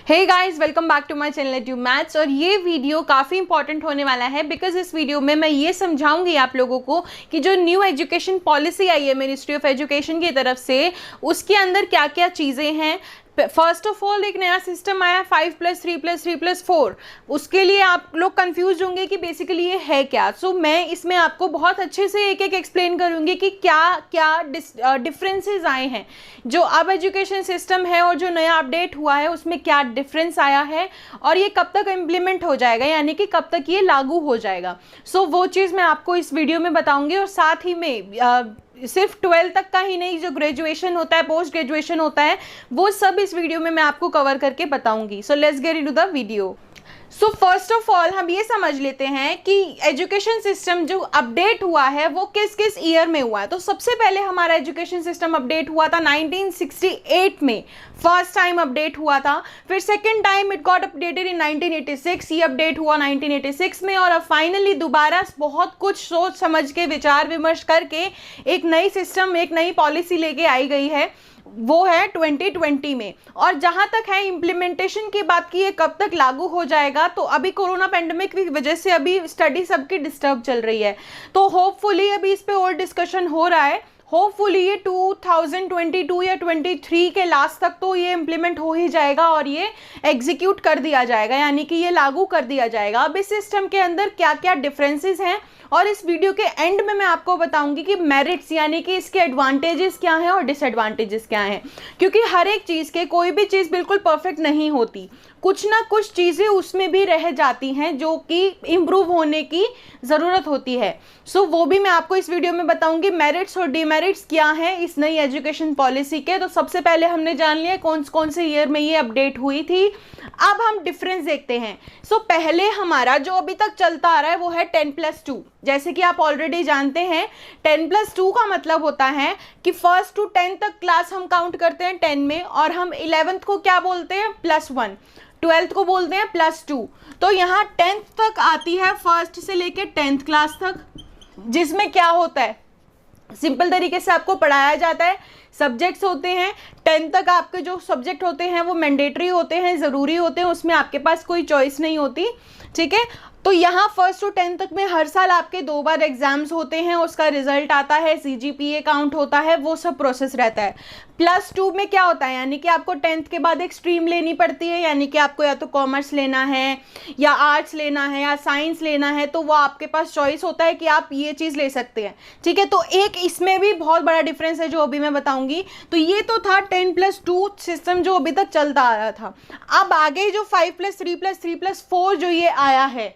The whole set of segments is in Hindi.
Hey guys, welcome back to my channel tube maths. और ये वीडियो काफ़ी इंपॉर्टेंट होने वाला है बिकॉज इस वीडियो में मैं ये समझाऊंगी आप लोगों को कि जो न्यू एजुकेशन पॉलिसी आई है मिनिस्ट्री ऑफ एजुकेशन की तरफ से, उसके अंदर क्या क्या चीज़ें हैं। फर्स्ट ऑफ ऑल एक नया सिस्टम आया 5+3+3+4। उसके लिए आप लोग कंफ्यूज होंगे कि बेसिकली ये है क्या। सो मैं इसमें आपको बहुत अच्छे से एक एक एक्सप्लेन करूंगी कि क्या क्या डिफरेंसेस आए हैं, जो अब एजुकेशन सिस्टम है और जो नया अपडेट हुआ है उसमें क्या डिफरेंस आया है और ये कब तक इम्प्लीमेंट हो जाएगा, यानी कि कब तक ये लागू हो जाएगा। सो वो चीज़ मैं आपको इस वीडियो में बताऊंगी। और साथ ही में सिर्फ 12th तक का ही नहीं, जो ग्रेजुएशन होता है, पोस्ट ग्रेजुएशन होता है, वो सब इस वीडियो में मैं आपको कवर करके बताऊंगी। So let's get into the video. So first of all हम ये समझ लेते हैं कि एजुकेशन सिस्टम जो अपडेट हुआ है वो किस किस ईयर में हुआ है। तो सबसे पहले हमारा एजुकेशन सिस्टम अपडेट हुआ था 1968 में, फर्स्ट टाइम अपडेट हुआ था। फिर second time it got updated in 1986, ये अपडेट हुआ 1986 में। और अब फाइनली दोबारा बहुत कुछ सोच समझ के विचार विमर्श करके एक नई सिस्टम, एक नई पॉलिसी लेके आई गई है, वो है 2020 में। और जहां तक है इम्प्लीमेंटेशन की बात की, ये कब तक लागू हो जाएगा, तो अभी कोरोना पेंडेमिक की वजह से अभी स्टडी सबकी डिस्टर्ब चल रही है। तो होपफुली अभी इस पे और डिस्कशन हो रहा है। होपफुली ये 2022 या 23 के लास्ट तक तो ये इम्प्लीमेंट हो ही जाएगा और ये एग्जीक्यूट कर दिया जाएगा, यानी कि ये लागू कर दिया जाएगा। अब इस सिस्टम के अंदर क्या क्या डिफरेंसेस हैं और इस वीडियो के एंड में मैं आपको बताऊंगी कि मेरिट्स, यानी कि इसके एडवांटेजेस क्या हैं और डिसएडवांटेजेस क्या हैं। क्योंकि हर एक चीज़ के, कोई भी चीज़ बिल्कुल परफेक्ट नहीं होती, कुछ ना कुछ चीज़ें उसमें भी रह जाती हैं जो कि इम्प्रूव होने की ज़रूरत होती है। सो वो भी मैं आपको इस वीडियो में बताऊंगी, मेरिट्स और डिमेरिट्स क्या हैं इस नई एजुकेशन पॉलिसी के। तो सबसे पहले हमने जान लिया कौन से ईयर में ये अपडेट हुई थी। अब हम डिफरेंस देखते हैं। सो पहले हमारा जो अभी तक चलता आ रहा है वो है 10+2। जैसे कि आप ऑलरेडी जानते हैं 10+2 का मतलब होता है कि फर्स्ट टू 10 तक क्लास हम काउंट करते हैं 10 में, और हम 11th को क्या बोलते हैं, +1, 12th को बोलते हैं +2। तो यहाँ 10th तक आती है, फर्स्ट से लेके 10th क्लास तक, जिसमें क्या होता है, सिंपल तरीके से आपको पढ़ाया जाता है। सब्जेक्ट्स होते हैं 10th तक, आपके जो सब्जेक्ट होते हैं वो मैंडेटरी होते हैं, ज़रूरी होते हैं, उसमें आपके पास कोई चॉइस नहीं होती। ठीक है, तो यहाँ फर्स्ट टू 10th तक में हर साल आपके 2 बार एग्जाम्स होते हैं, उसका रिजल्ट आता है, CGPA काउंट होता है, वो सब प्रोसेस रहता है। +2 में क्या होता है, यानी कि आपको 10th के बाद एक स्ट्रीम लेनी पड़ती है, यानी कि आपको या तो कॉमर्स लेना है या आर्ट्स लेना है या साइंस लेना है, तो वो आपके पास चॉइस होता है कि आप ये चीज़ ले सकते हैं। ठीक है, तो एक इसमें भी बहुत बड़ा डिफरेंस है जो अभी मैं बताऊंगी। तो ये तो था 10+2 सिस्टम जो अभी तक चलता आ रहा था। अब आगे जो 5+3+3+4 जो ये आया है,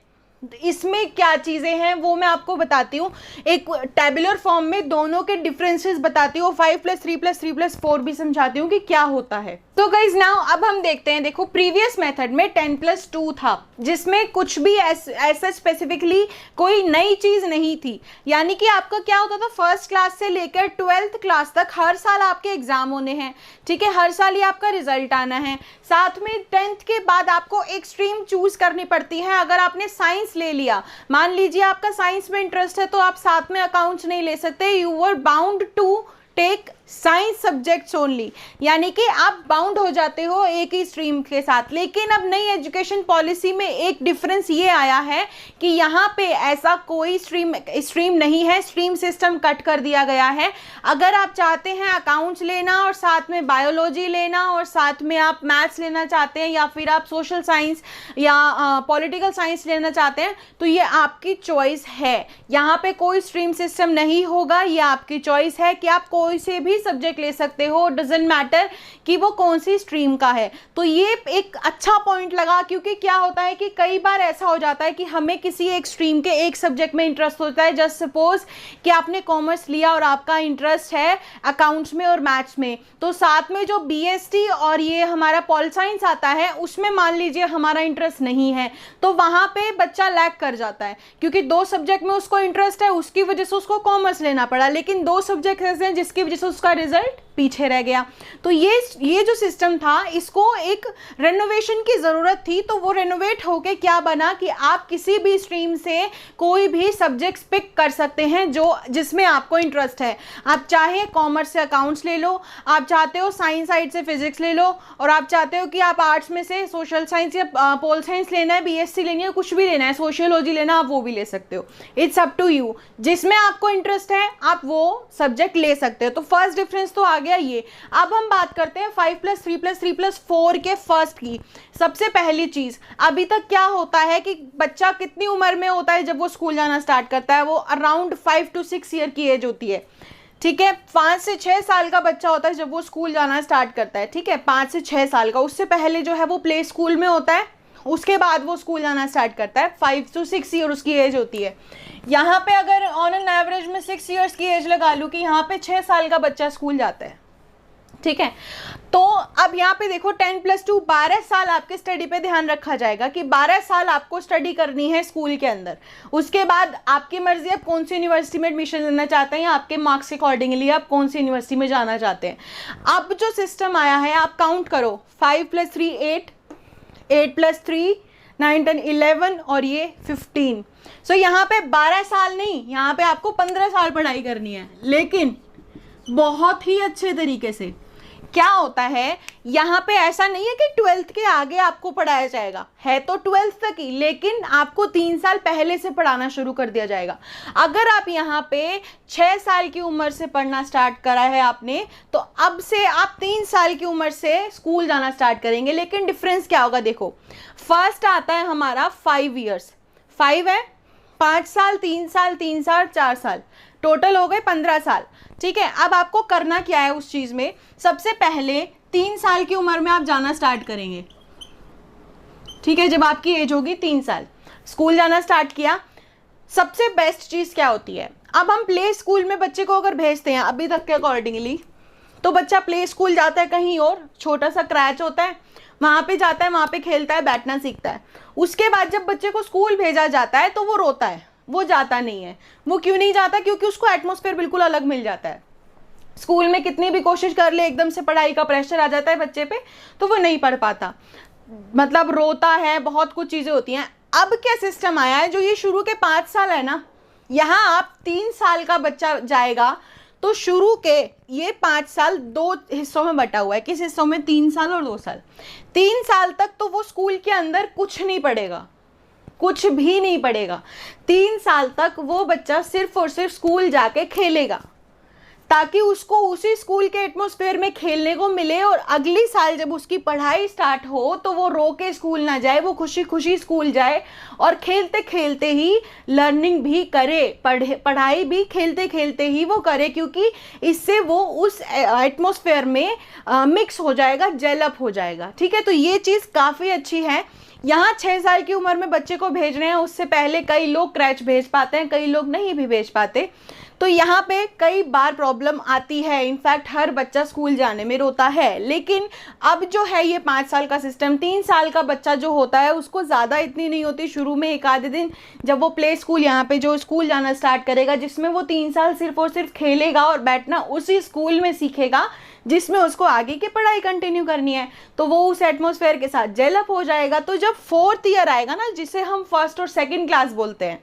इसमें क्या चीज़ें हैं वो मैं आपको बताती हूँ। एक टेबुलर फॉर्म में दोनों के डिफरेंसेस बताती हूँ, 5+3+3+4 भी समझाती हूँ कि क्या होता है। तो गाइज नाउ अब हम देखते हैं। देखो, प्रीवियस मेथड में 10+2 था, जिसमें कुछ भी ऐसा स्पेसिफिकली कोई नई चीज़ नहीं थी। यानी कि आपका क्या होता था, फर्स्ट क्लास से लेकर 12th क्लास तक हर साल आपके एग्जाम होने हैं। ठीक है, हर साल ही आपका रिजल्ट आना है। साथ में 10th के बाद आपको एक स्ट्रीम चूज करनी पड़ती है। अगर आपने साइंस ले लिया, मान लीजिए आपका साइंस में इंटरेस्ट है, तो आप साथ में अकाउंट्स नहीं ले सकते। You were bound to take science subjects only, यानी कि आप बाउंड हो जाते हो एक ही स्ट्रीम के साथ। लेकिन अब नई एजुकेशन पॉलिसी में एक डिफरेंस ये आया है कि यहाँ पे ऐसा कोई स्ट्रीम नहीं है, स्ट्रीम सिस्टम कट कर दिया गया है। अगर आप चाहते हैं अकाउंट्स लेना और साथ में बायोलॉजी लेना और साथ में आप मैथ्स लेना चाहते हैं, या फिर आप सोशल साइंस या पॉलिटिकल साइंस लेना चाहते हैं, तो ये आपकी चॉइस है। यहाँ पे कोई स्ट्रीम सिस्टम नहीं होगा, ये आपकी चॉइस है कि आप कोई से भी सब्जेक्ट ले सकते हो, डजंट मैटर कि वो कौन सी स्ट्रीम का है। तो ये एक अच्छा पॉइंट लगा, क्योंकि क्या होता है कि कई बार ऐसा हो जाता है कि हमें किसी एक स्ट्रीम के एक सब्जेक्ट में इंटरेस्ट होता है। जस्ट सपोज कि आपने कॉमर्स लिया और आपका इंटरेस्ट है अकाउंट्स में और मैथ्स में, तो साथ में जो BST और ये हमारा पॉल साइंस आता है, उसमें मान लीजिए हमारा इंटरेस्ट नहीं है, तो वहाँ पे बच्चा लैग कर जाता है, क्योंकि 2 सब्जेक्ट में उसको इंटरेस्ट है, उसकी वजह से उसको कॉमर्स लेना पड़ा। लेकिन 2 सब्जेक्ट ऐसे हैं जिसकी वजह से उसका उसका रिजल्ट पीछे रह गया। तो ये जो सिस्टम था, इसको एक रेनोवेशन की ज़रूरत थी। तो वो रेनोवेट होके क्या बना कि आप किसी भी स्ट्रीम से कोई भी सब्जेक्ट्स पिक कर सकते हैं जो जिसमें आपको इंटरेस्ट है। आप चाहे कॉमर्स से अकाउंट्स ले लो, आप चाहते हो साइंस साइड से फिजिक्स ले लो, और आप चाहते हो कि आप आर्ट्स में से सोशल साइंस या पोल साइंस लेना है, बीएससी लेनी है, कुछ भी लेना है, सोशियोलॉजी लेना, आप वो भी ले सकते हो। इट्स अप टू यू, जिसमें आपको इंटरेस्ट है आप वो सब्जेक्ट ले सकते हो। तो फर्स्ट डिफरेंस तो आ गया ये। अब हम बात करते हैं 5+3+3+4 के फर्स्ट की। सबसे पहली चीज, अभी तक क्या होता है कि बच्चा कितनी उम्र में होता है जब वो स्कूल जाना स्टार्ट करता है? वो अराउंड 5 to 6 ईयर की एज होती है, ठीक है। 5 से 6 साल का बच्चा होता है जब वो स्कूल जाना स्टार्ट करता है, ठीक है, 5 से 6 साल का। उससे पहले जो है वो प्ले स्कूल में होता है, उसके बाद वो स्कूल जाना स्टार्ट करता है। 5 to 6 ईयर उसकी एज होती है। यहाँ पे अगर ऑन एन एवरेज में 6 ईयर्स की एज लगा लूँ कि यहाँ पे 6 साल का बच्चा स्कूल जाता है, ठीक है। तो अब यहाँ पे देखो 10+2 12 साल आपके स्टडी पे ध्यान रखा जाएगा कि 12 साल आपको स्टडी करनी है स्कूल के अंदर। उसके बाद आपकी मर्जी, आप कौन सी यूनिवर्सिटी में एडमिशन लेना चाहते हैं या आपके मार्क्स के अकॉर्डिंगली आप कौन सी यूनिवर्सिटी में जाना चाहते हैं। अब जो सिस्टम आया है, आप काउंट करो, 5+3 8, 8+3 9 10 11 और ये 15। सो यहाँ पे 12 साल नहीं, यहाँ पे आपको 15 साल पढ़ाई करनी है, लेकिन बहुत ही अच्छे तरीके से। क्या होता है यहाँ पे, ऐसा नहीं है कि 12th के आगे आपको पढ़ाया जाएगा, है तो 12th तक ही, लेकिन आपको 3 साल पहले से पढ़ाना शुरू कर दिया जाएगा। अगर आप यहाँ पे 6 साल की उम्र से पढ़ना स्टार्ट करा है आपने, तो अब से आप 3 साल की उम्र से स्कूल जाना स्टार्ट करेंगे। लेकिन डिफरेंस क्या होगा, देखो फर्स्ट आता है हमारा 5 ईयर्स, 5 है, 5 साल 3 साल 3 साल 4 साल, टोटल हो गए 15 साल, ठीक है। अब आपको करना क्या है उस चीज़ में, सबसे पहले 3 साल की उम्र में आप जाना स्टार्ट करेंगे, ठीक है। जब आपकी एज होगी 3 साल, स्कूल जाना स्टार्ट किया। सबसे बेस्ट चीज़ क्या होती है, अब हम प्ले स्कूल में बच्चे को अगर भेजते हैं अभी तक के अकॉर्डिंगली, तो बच्चा प्ले स्कूल जाता है कहीं और, छोटा सा क्रैच होता है, वहाँ पे जाता है, वहाँ पे खेलता है, बैठना सीखता है। उसके बाद जब बच्चे को स्कूल भेजा जाता है तो वो रोता है, वो जाता नहीं है। वो क्यों नहीं जाता? क्योंकि उसको एटमॉस्फेयर बिल्कुल अलग मिल जाता है। स्कूल में कितनी भी कोशिश कर ले, एकदम से पढ़ाई का प्रेशर आ जाता है बच्चे पे, तो वो नहीं पढ़ पाता, मतलब रोता है, बहुत कुछ चीज़ें होती हैं। अब क्या सिस्टम आया है, जो ये शुरू के 5 साल है ना, यहाँ आप 3 साल का बच्चा जाएगा, तो शुरू के ये 5 साल 2 हिस्सों में बटा हुआ है। किस हिस्सों में? 3 साल और 2 साल। 3 साल तक तो वो स्कूल के अंदर कुछ नहीं पढ़ेगा, कुछ भी नहीं पढ़ेगा। 3 साल तक वो बच्चा सिर्फ और सिर्फ स्कूल जाके खेलेगा, ताकि उसको उसी स्कूल के एटमॉस्फेयर में खेलने को मिले, और अगली साल जब उसकी पढ़ाई स्टार्ट हो तो वो रो के स्कूल ना जाए, वो खुशी खुशी स्कूल जाए और खेलते खेलते ही लर्निंग भी करे, पढ़ाई भी खेलते खेलते ही वो करे, क्योंकि इससे वो उस एटमॉस्फेयर में मिक्स हो जाएगा, जेलअप हो जाएगा, ठीक है। तो ये चीज़ काफ़ी अच्छी है। यहाँ 6 साल की उम्र में बच्चे को भेज रहे हैं, उससे पहले कई लोग क्रैच भेज पाते हैं, कई लोग नहीं भी भेज पाते। तो यहाँ पे कई बार प्रॉब्लम आती है, इनफैक्ट हर बच्चा स्कूल जाने में रोता है। लेकिन अब जो है ये 5 साल का सिस्टम, 3 साल का बच्चा जो होता है उसको ज़्यादा इतनी नहीं होती शुरू में, एक आधे दिन जब वो प्ले स्कूल यहाँ पे जो स्कूल जाना स्टार्ट करेगा, जिसमें वो 3 साल सिर्फ और सिर्फ खेलेगा और बैठना उसी स्कूल में सीखेगा जिसमें उसको आगे की पढ़ाई कंटिन्यू करनी है, तो वो उस एटमॉस्फेयर के साथ जेलअप हो जाएगा। तो जब 4th ईयर आएगा ना, जिसे हम 1st और 2nd क्लास बोलते हैं,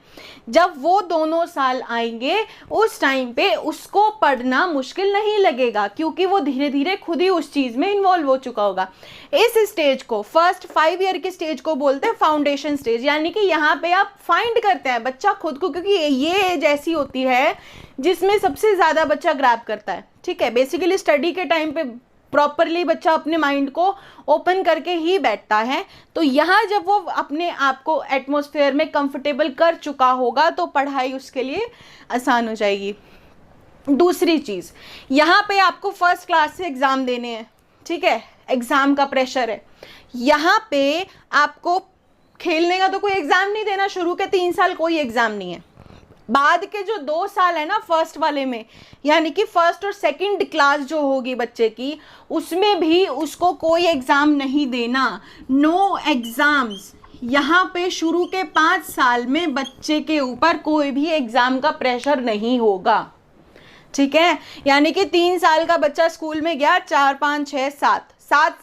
जब वो दोनों साल आएंगे उस टाइम पे उसको पढ़ना मुश्किल नहीं लगेगा, क्योंकि वो धीरे धीरे खुद ही उस चीज़ में इन्वॉल्व हो चुका होगा। इस स्टेज को, फर्स्ट 5 ईयर के स्टेज को बोलते हैं फाउंडेशन स्टेज, यानी कि यहाँ पे आप फाइंड करते हैं बच्चा खुद को, क्योंकि ये एज ऐसी होती है जिसमें सबसे ज़्यादा बच्चा ग्रैब करता है, ठीक है। बेसिकली स्टडी के टाइम पे प्रॉपरली बच्चा अपने माइंड को ओपन करके ही बैठता है। तो यहाँ जब वो अपने आप को एटमॉस्फेयर में कंफर्टेबल कर चुका होगा तो पढ़ाई उसके लिए आसान हो जाएगी। दूसरी चीज़, यहाँ पे आपको 1st क्लास से एग्ज़ाम देने हैं, ठीक है, एग्ज़ाम का प्रेशर है। यहाँ पे आपको खेलने का तो कोई एग्ज़ाम नहीं देना, शुरू के 3 साल कोई एग्ज़ाम नहीं है। बाद के जो 2 साल है ना फर्स्ट वाले में, यानी कि 1st और 2nd क्लास जो होगी बच्चे की, उसमें भी उसको कोई एग्ज़ाम नहीं देना, नो एग्ज़ाम्स। यहाँ पे शुरू के 5 साल में बच्चे के ऊपर कोई भी एग्ज़ाम का प्रेशर नहीं होगा, ठीक है, यानी कि 3 साल का बच्चा स्कूल में गया, 4 5 6 7 7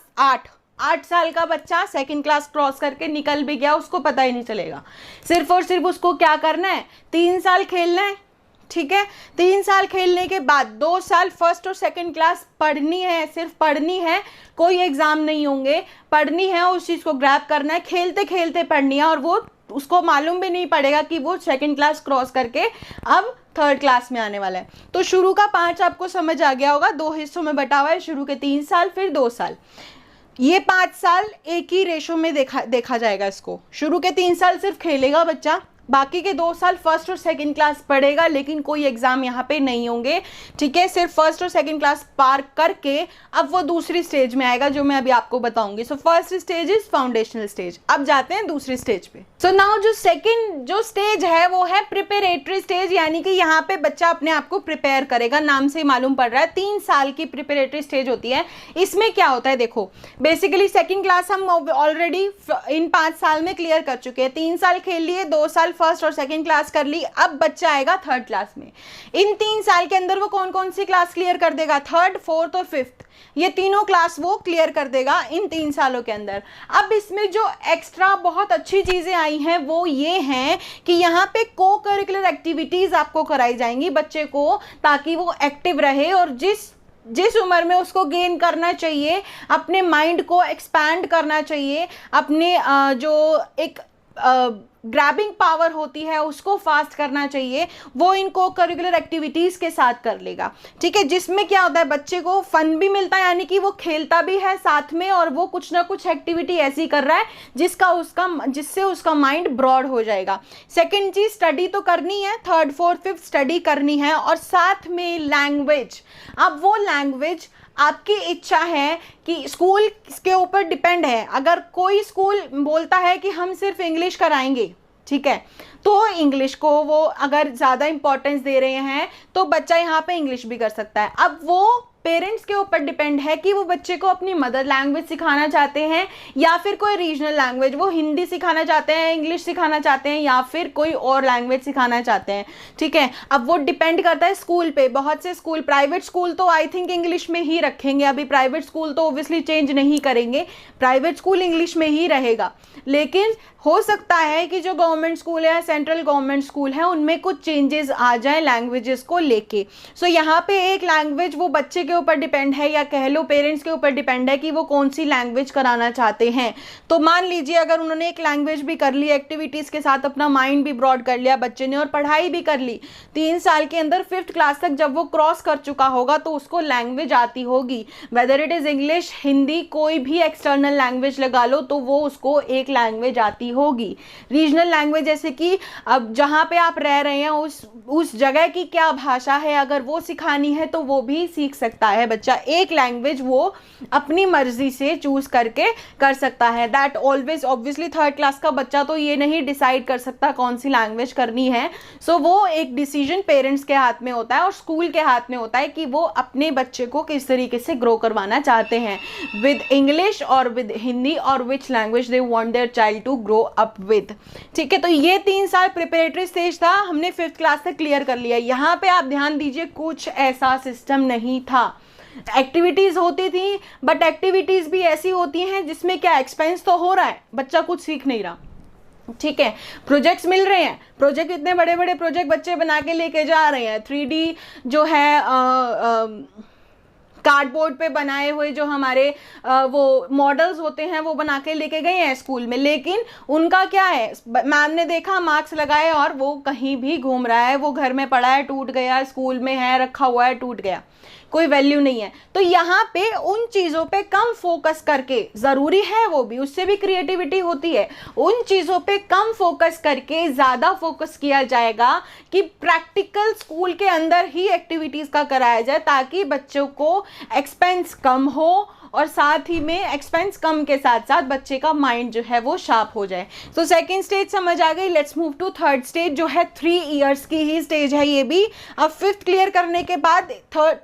8 साल का बच्चा सेकंड क्लास क्रॉस करके निकल भी गया, उसको पता ही नहीं चलेगा। सिर्फ और सिर्फ उसको क्या करना है, 3 साल खेलना है। ठीक है, 3 साल खेलने के बाद 2 साल फर्स्ट और सेकंड क्लास पढ़नी है, सिर्फ पढ़नी है, कोई एग्जाम नहीं होंगे, पढ़नी है, उस चीज़ को ग्रैब करना है, खेलते खेलते पढ़नी है, और वो उसको मालूम भी नहीं पड़ेगा कि वो सेकंड क्लास क्रॉस करके अब थर्ड क्लास में आने वाला है। तो शुरू का 5 आपको समझ आ गया होगा, 2 हिस्सों में बटा हुआ है, शुरू के 3 साल फिर 2 साल। ये 5 साल एक ही रेशो में देखा जाएगा इसको। शुरू के 3 साल सिर्फ खेलेगा बच्चा, बाकी के 2 साल फर्स्ट और सेकंड क्लास पढ़ेगा, लेकिन कोई एग्जाम यहाँ पे नहीं होंगे। ठीक है, सिर्फ फर्स्ट और सेकंड क्लास पार करके अब वो दूसरी स्टेज में आएगा, जो मैं अभी आपको बताऊंगी। So first stage is foundational stage. अब जाते हैं दूसरी स्टेज पे। सो नाउ जो स्टेज है वो है प्रिपरेटरी स्टेज, यानी कि यहाँ पे बच्चा अपने आप को प्रिपेयर करेगा, नाम से ही मालूम पड़ रहा है 3 साल की प्रिपरेटरी स्टेज होती है। इसमें क्या होता है, देखो बेसिकली सेकंड क्लास हम ऑलरेडी इन 5 साल में क्लियर कर चुके हैं, 3 साल खेल लिए, 2 साल फर्स्ट और सेकंड क्लास कर ली, अब बच्चा आएगा थर्ड क्लास में। इन 3 साल के अंदर वो कौन कौन सी क्लास क्लियर कर देगा, थर्ड, फोर्थ और फिफ्थ, ये तीनों क्लास वो क्लियर कर देगा इन 3 सालों के अंदर। अब इसमें जो एक्स्ट्रा बहुत अच्छी चीजें आई हैं वो ये हैं कि यहाँ पे को करिकुलर एक्टिविटीज आपको कराई जाएंगी बच्चे को, ताकि वो एक्टिव रहे और जिस उम्र में उसको गेन करना चाहिए, अपने माइंड को एक्सपैंड करना चाहिए, अपने जो एक ग्रैबिंग पावर होती है उसको फास्ट करना चाहिए, वो इनको करिकुलर एक्टिविटीज़ के साथ कर लेगा। ठीक है, जिसमें क्या होता है, बच्चे को फन भी मिलता है, यानी कि वो खेलता भी है साथ में, और वो कुछ ना कुछ एक्टिविटी ऐसी कर रहा है जिससे उसका माइंड ब्रॉड हो जाएगा। सेकंड चीज़, स्टडी तो करनी है, थर्ड फोर्थ फिफ्थ स्टडी करनी है, और साथ में लैंग्वेज। अब वो लैंग्वेज आपकी इच्छा है कि स्कूल के ऊपर डिपेंड है। अगर कोई स्कूल बोलता है कि हम सिर्फ इंग्लिश कराएंगे, ठीक है, तो इंग्लिश को वो अगर ज़्यादा इंपॉर्टेंस दे रहे हैं तो बच्चा यहाँ पे इंग्लिश भी कर सकता है। अब वो पेरेंट्स के ऊपर डिपेंड है कि वो बच्चे को अपनी मदर लैंग्वेज सिखाना चाहते हैं या फिर कोई रीजनल लैंग्वेज, वो हिंदी सिखाना चाहते हैं, इंग्लिश सिखाना चाहते हैं, या फिर कोई और लैंग्वेज सिखाना चाहते हैं। ठीक है, अब वो डिपेंड करता है स्कूल पे। बहुत से स्कूल, प्राइवेट स्कूल तो आई थिंक इंग्लिश में ही रखेंगे, अभी प्राइवेट स्कूल तो ओब्वियसली चेंज नहीं करेंगे, प्राइवेट स्कूल इंग्लिश में ही रहेगा। लेकिन हो सकता है कि जो गवर्नमेंट स्कूल है, सेंट्रल गवर्नमेंट स्कूल है, उनमें कुछ चेंजेस आ जाए लैंग्वेजेस को लेके। सो यहाँ पे एक लैंग्वेज वो बच्चे के ऊपर डिपेंड है, या कह लो पेरेंट्स के ऊपर डिपेंड है कि वो कौन सी लैंग्वेज कराना चाहते हैं। तो मान लीजिए अगर उन्होंने एक लैंग्वेज भी कर ली, एक्टिविटीज़ के साथ अपना माइंड भी ब्रॉड कर लिया बच्चे ने, और पढ़ाई भी कर ली, 3 साल के अंदर फिफ्थ क्लास तक जब वो क्रॉस कर चुका होगा तो उसको लैंग्वेज आती होगी, whether it is English, Hindi, कोई भी एक्सटर्नल लैंग्वेज लगा लो, तो वो उसको एक लैंग्वेज आती होगी। रीजनल लैंग्वेज जैसे कि अब जहाँ पे आप रह रहे हैं उस जगह की क्या भाषा है, अगर वो सिखानी है तो वो भी सीख सकता है बच्चा। एक लैंग्वेज वो अपनी मर्जी से चूज करके कर सकता है। That always, obviously third class का बच्चा तो ये नहीं डिसाइड कर सकता कौन सी लैंग्वेज करनी है। सो वो एक डिसीजन पेरेंट्स के हाथ में होता है और स्कूल के हाथ में होता है कि वो अपने बच्चे को किस तरीके से ग्रो करवाना चाहते हैं, विद इंग्लिश और विद हिंदी, और which language they want their child to grow up with. ठीक है, तो ये 3 साल प्रिपरेटरी स्टेज था, हमने फिफ्थ क्लास तक क्लियर कर लिया। यहाँ पे आप ध्यान दीजिए, कुछ ऐसा सिस्टम नहीं था। एक्टिविटीज होती थी, बट एक्टिविटीज भी ऐसी होती हैं जिसमें क्या एक्सपेंस तो हो रहा है, बच्चा कुछ सीख नहीं रहा। ठीक है, प्रोजेक्ट्स मिल रहे हैं, प्रोजेक्ट इतने बड़े बड़े प्रोजेक्ट बच्चे बना के लेके जा रहे हैं, 3D जो है कार्डबोर्ड पे बनाए हुए जो हमारे वो मॉडल्स होते हैं वो बना के लेके गए हैं स्कूल में, लेकिन उनका क्या है, मैम ने देखा, मार्क्स लगाए और वो कहीं भी घूम रहा है, वो घर में पड़ा है, टूट गया, स्कूल में है, रखा हुआ है, टूट गया, कोई वैल्यू नहीं है। तो यहाँ पे उन चीज़ों पे कम फोकस करके, ज़रूरी है वो भी, उससे भी क्रिएटिविटी होती है, उन चीज़ों पे कम फोकस करके ज़्यादा फोकस किया जाएगा कि प्रैक्टिकल स्कूल के अंदर ही एक्टिविटीज़ का कराया जाए, ताकि बच्चों को एक्सपेंस कम हो और साथ ही में एक्सपेंस कम के साथ साथ बच्चे का माइंड जो है वो शार्प हो जाए। तो सेकंड स्टेज समझ आ गई। Let's move to third stage, जो है 3 इयर्स की ही स्टेज है ये भी। अब फिफ्थ क्लियर करने के बाद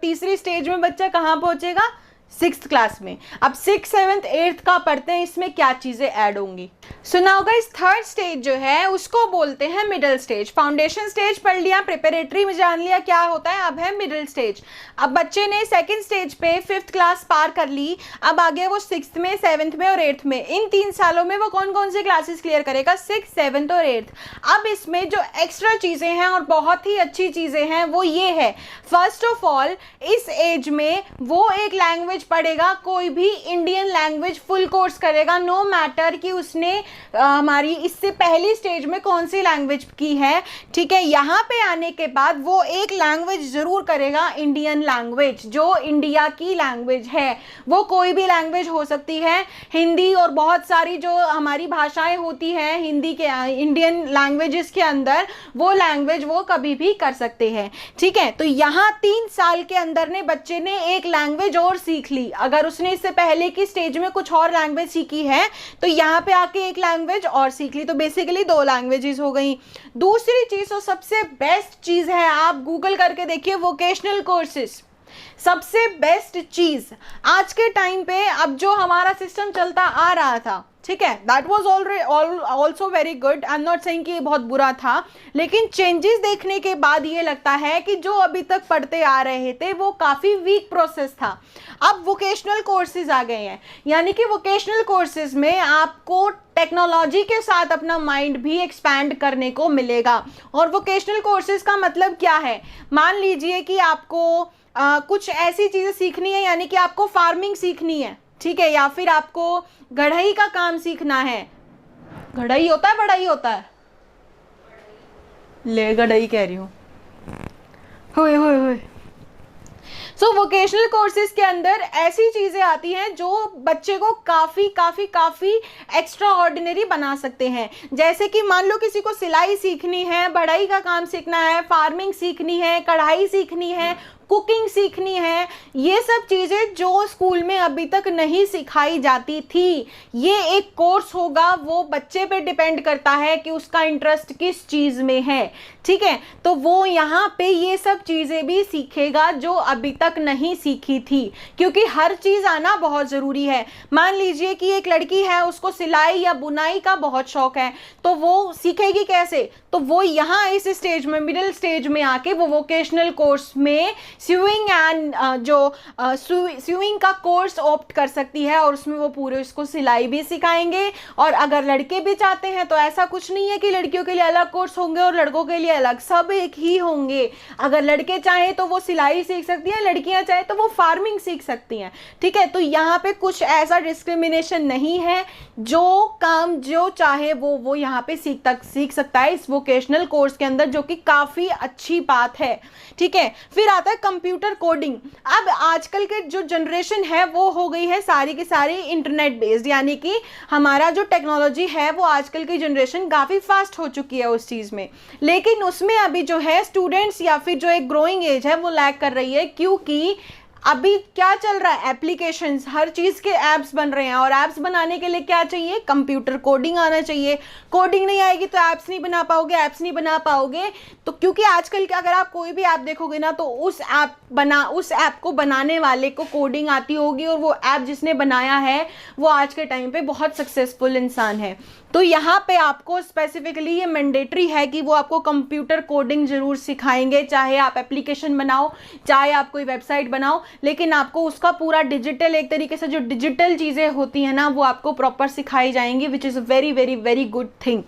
तीसरी स्टेज में बच्चा कहाँ पहुंचेगा, 6th क्लास में। अब 6th 7th 8th का पढ़ते हैं, इसमें क्या चीजें ऐड होंगी। So now guys, third stage जो है उसको बोलते हैं मिडिल स्टेज। फाउंडेशन स्टेज पढ़ लिया, प्रिपरेटरी में जान लिया क्या होता है, अब है मिडिल स्टेज। अब बच्चे ने सेकंड स्टेज पे 5th क्लास पार कर ली, अब आगे वो 6th में 7th में और 8th में, इन 3 सालों में वो कौन कौन सी क्लासेस क्लियर करेगा, 6th 7th और 8th। अब इसमें जो एक्स्ट्रा चीजें हैं और बहुत ही अच्छी चीजें हैं वो ये है, फर्स्ट ऑफ ऑल इस एज में वो एक लैंग्वेज पढ़ेगा, कोई भी इंडियन लैंग्वेज फुल कोर्स करेगा, नो मैटर कि उसने हमारी इससे पहली स्टेज में कौन सी लैंग्वेज की है। ठीक है, यहाँ पे आने के बाद वो एक लैंग्वेज जरूर करेगा, इंडियन लैंग्वेज, जो इंडिया की लैंग्वेज है। वो कोई भी लैंग्वेज हो सकती है, हिंदी और बहुत सारी जो हमारी भाषाएं होती हैं हिंदी के इंडियन लैंग्वेजेस के अंदर, वो लैंग्वेज वो कभी भी कर सकते हैं। ठीक है, तो यहाँ 3 साल के अंदर ने बच्चे ने एक लैंग्वेज और सीख ली। अगर उसने इससे पहले की स्टेज में कुछ और लैंग्वेज सीखी है तो यहाँ पे आके एक लैंग्वेज और सीख ली, तो बेसिकली 2 लैंग्वेजेस हो गई। दूसरी चीज और सबसे बेस्ट चीज है, आप गूगल करके देखिए वोकेशनल कोर्सेज, सबसे बेस्ट चीज आज के टाइम पे। अब जो हमारा सिस्टम चलता आ रहा था, ठीक है, that was also very good, I am not saying कि ये बहुत बुरा था, लेकिन चेंजेस देखने के बाद ये लगता है कि जो अभी तक पढ़ते आ रहे थे वो काफ़ी वीक प्रोसेस था। अब वोकेशनल कोर्सेज आ गए हैं, यानी कि वोकेशनल कोर्सेज में आपको टेक्नोलॉजी के साथ अपना माइंड भी एक्सपैंड करने को मिलेगा। और वोकेशनल कोर्सेज का मतलब क्या है, मान लीजिए कि आपको कुछ ऐसी चीज़ें सीखनी है, यानी कि आपको फार्मिंग सीखनी है, ठीक है, या फिर आपको गढ़ई का काम सीखना है। गढ़ई होता है बढ़ई होता है, ले गढ़ई कह रही हूँ, होए होए होए। सो वोकेशनल कोर्सेज के अंदर ऐसी चीज़ें आती हैं जो बच्चे को काफ़ी काफ़ी काफ़ी एक्स्ट्रा ऑर्डिनरी बना सकते हैं। जैसे कि मान लो किसी को सिलाई सीखनी है, बढ़ई का काम सीखना है, फार्मिंग सीखनी है, कढ़ाई सीखनी है, कुकिंग सीखनी है, ये सब चीज़ें जो स्कूल में अभी तक नहीं सिखाई जाती थी, ये एक कोर्स होगा। वो बच्चे पे डिपेंड करता है कि उसका इंटरेस्ट किस चीज़ में है। ठीक है, तो वो यहाँ पे ये सब चीज़ें भी सीखेगा जो अभी तक नहीं सीखी थी, क्योंकि हर चीज़ आना बहुत ज़रूरी है। मान लीजिए कि एक लड़की है, उसको सिलाई या बुनाई का बहुत शौक है, तो वो सीखेगी कैसे, तो वो यहाँ इस स्टेज में, मिडिल स्टेज में आके वो वोकेशनल कोर्स में स्यूइंग एंड स्यूइंग का कोर्स ऑप्ट कर सकती है, और उसमें वो पूरे उसको सिलाई भी सिखाएंगे। और अगर लड़के भी चाहते हैं तो ऐसा कुछ नहीं है कि लड़कियों के लिए अलग कोर्स होंगे और लड़कों के लिए अलग, सब एक ही होंगे। अगर लड़के चाहें तो वो सिलाई सीख सकती हैं, लड़कियां चाहें तो वो फार्मिंग सीख सकती हैं। ठीक है, तो यहाँ पे कुछ ऐसा डिस्क्रिमिनेशन नहीं है, जो काम जो चाहे वो यहाँ पे सीख सकता है इस वोकेशनल कोर्स के अंदर, जो कि काफ़ी अच्छी बात है। ठीक है, फिर आता है कंप्यूटर कोडिंग। अब आजकल के जो जनरेशन है वो हो गई है सारी की सारी इंटरनेट बेस्ड, यानी कि हमारा जो टेक्नोलॉजी है वो आजकल की जनरेशन काफ़ी फास्ट हो चुकी है उस चीज़ में, लेकिन उसमें अभी जो है स्टूडेंट्स या फिर जो एक ग्रोइंग एज है वो लैग कर रही है, क्योंकि अभी क्या चल रहा है, एप्लीकेशंस, हर चीज़ के ऐप्स बन रहे हैं, और ऐप्स बनाने के लिए क्या चाहिए, कंप्यूटर कोडिंग आना चाहिए। कोडिंग नहीं आएगी तो ऐप्स नहीं बना पाओगे, ऐप्स नहीं बना पाओगे तो, क्योंकि आजकल के अगर आप कोई भी ऐप देखोगे ना तो उस ऐप को बनाने वाले को कोडिंग आती होगी, और वो ऐप जिसने बनाया है वो आज के टाइम पे बहुत सक्सेसफुल इंसान है। तो यहाँ पे आपको स्पेसिफिकली ये मैंडेटरी है कि वो आपको कंप्यूटर कोडिंग जरूर सिखाएंगे, चाहे आप एप्लीकेशन बनाओ, चाहे आप कोई वेबसाइट बनाओ, लेकिन आपको उसका पूरा डिजिटल, एक तरीके से जो डिजिटल चीज़ें होती हैं ना वो आपको प्रॉपर सिखाई जाएंगी, which is very very very good thing.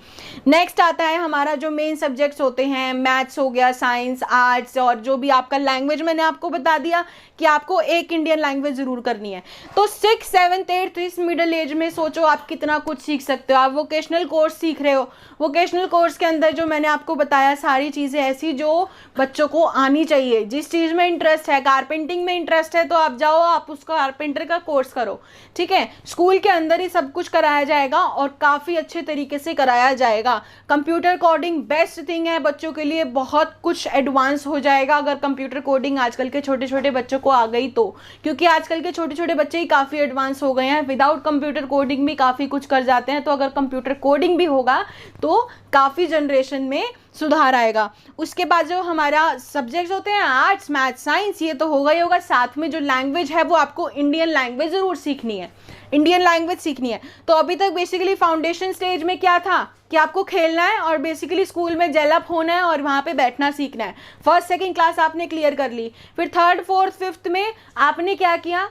Next आता है हमारा जो मेन सब्जेक्ट्स होते हैं, मैथ्स हो गया, साइंस, आर्ट्स, और जो भी आपका लैंग्वेज मैंने आपको बता दिया कि आपको एक इंडियन लैंग्वेज ज़रूर करनी है। तो 6th 7th 8th इस मिडिल एज में सोचो आप कितना कुछ सीख सकते हो। आप वोकेशनल कोर्स सीख रहे हो, वोकेशनल कोर्स के अंदर जो मैंने आपको बताया सारी चीज़ें ऐसी जो बच्चों को आनी चाहिए। जिस चीज़ में इंटरेस्ट है, कारपेंटिंग में इंटरेस्ट है तो आप जाओ, आप उसका कारपेंटर का कोर्स करो। ठीक है, स्कूल के अंदर ही सब कुछ कराया जाएगा और काफ़ी अच्छे तरीके से कराया जाएगा। कंप्यूटर कोडिंग बेस्ट थिंग है बच्चों के लिए, बहुत कुछ एडवांस हो जाएगा अगर कंप्यूटर कोडिंग आजकल के छोटे छोटे बच्चों को आ गई तो, क्योंकि आजकल के छोटे छोटे बच्चे ही काफ़ी एडवांस हो गए हैं, विदाउट कंप्यूटर कोडिंग भी काफ़ी कुछ कर जाते हैं। तो अगर कंप्यूटर कोडिंग भी होगा तो काफ़ी जनरेशन में सुधार आएगा। उसके बाद जो हमारा सब्जेक्ट्स होते हैं आर्ट्स, मैथ्स, साइंस, ये तो होगा ही होगा, साथ में जो लैंग्वेज है वो आपको इंडियन लैंग्वेज ज़रूर सीखनी है, इंडियन लैंग्वेज सीखनी है। तो अभी तक बेसिकली फाउंडेशन स्टेज में क्या था कि आपको खेलना है और बेसिकली स्कूल में जेलअप होना है और वहाँ पे बैठना सीखना है। फर्स्ट सेकंड क्लास आपने क्लियर कर ली, फिर थर्ड फोर्थ फिफ्थ में आपने क्या किया,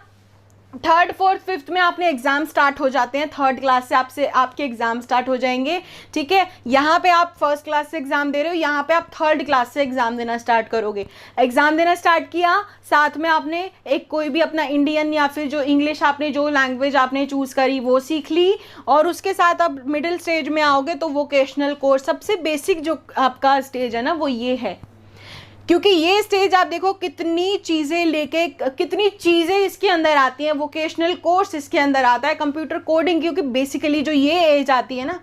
थर्ड फोर्थ फिफ्थ में आपने एग्जाम स्टार्ट हो जाते हैं, थर्ड क्लास से आपके एग्जाम स्टार्ट हो जाएंगे। ठीक है, यहाँ पे आप फर्स्ट क्लास से एग्जाम दे रहे हो, यहाँ पे आप थर्ड क्लास से एग्जाम देना स्टार्ट करोगे। एग्जाम देना स्टार्ट किया, साथ में आपने एक कोई भी अपना इंडियन या फिर जो इंग्लिश आपने जो लैंग्वेज आपने चूज करी वो सीख ली, और उसके साथ आप मिडिल स्टेज में आओगे तो वोकेशनल कोर्स, सबसे बेसिक जो आपका स्टेज है ना वो ये है। क्योंकि ये स्टेज आप देखो कितनी चीज़ें लेके, कितनी चीज़ें इसके अंदर आती हैं, वोकेशनल कोर्स इसके अंदर आता है, कंप्यूटर कोडिंग, क्योंकि बेसिकली जो ये एज आती है ना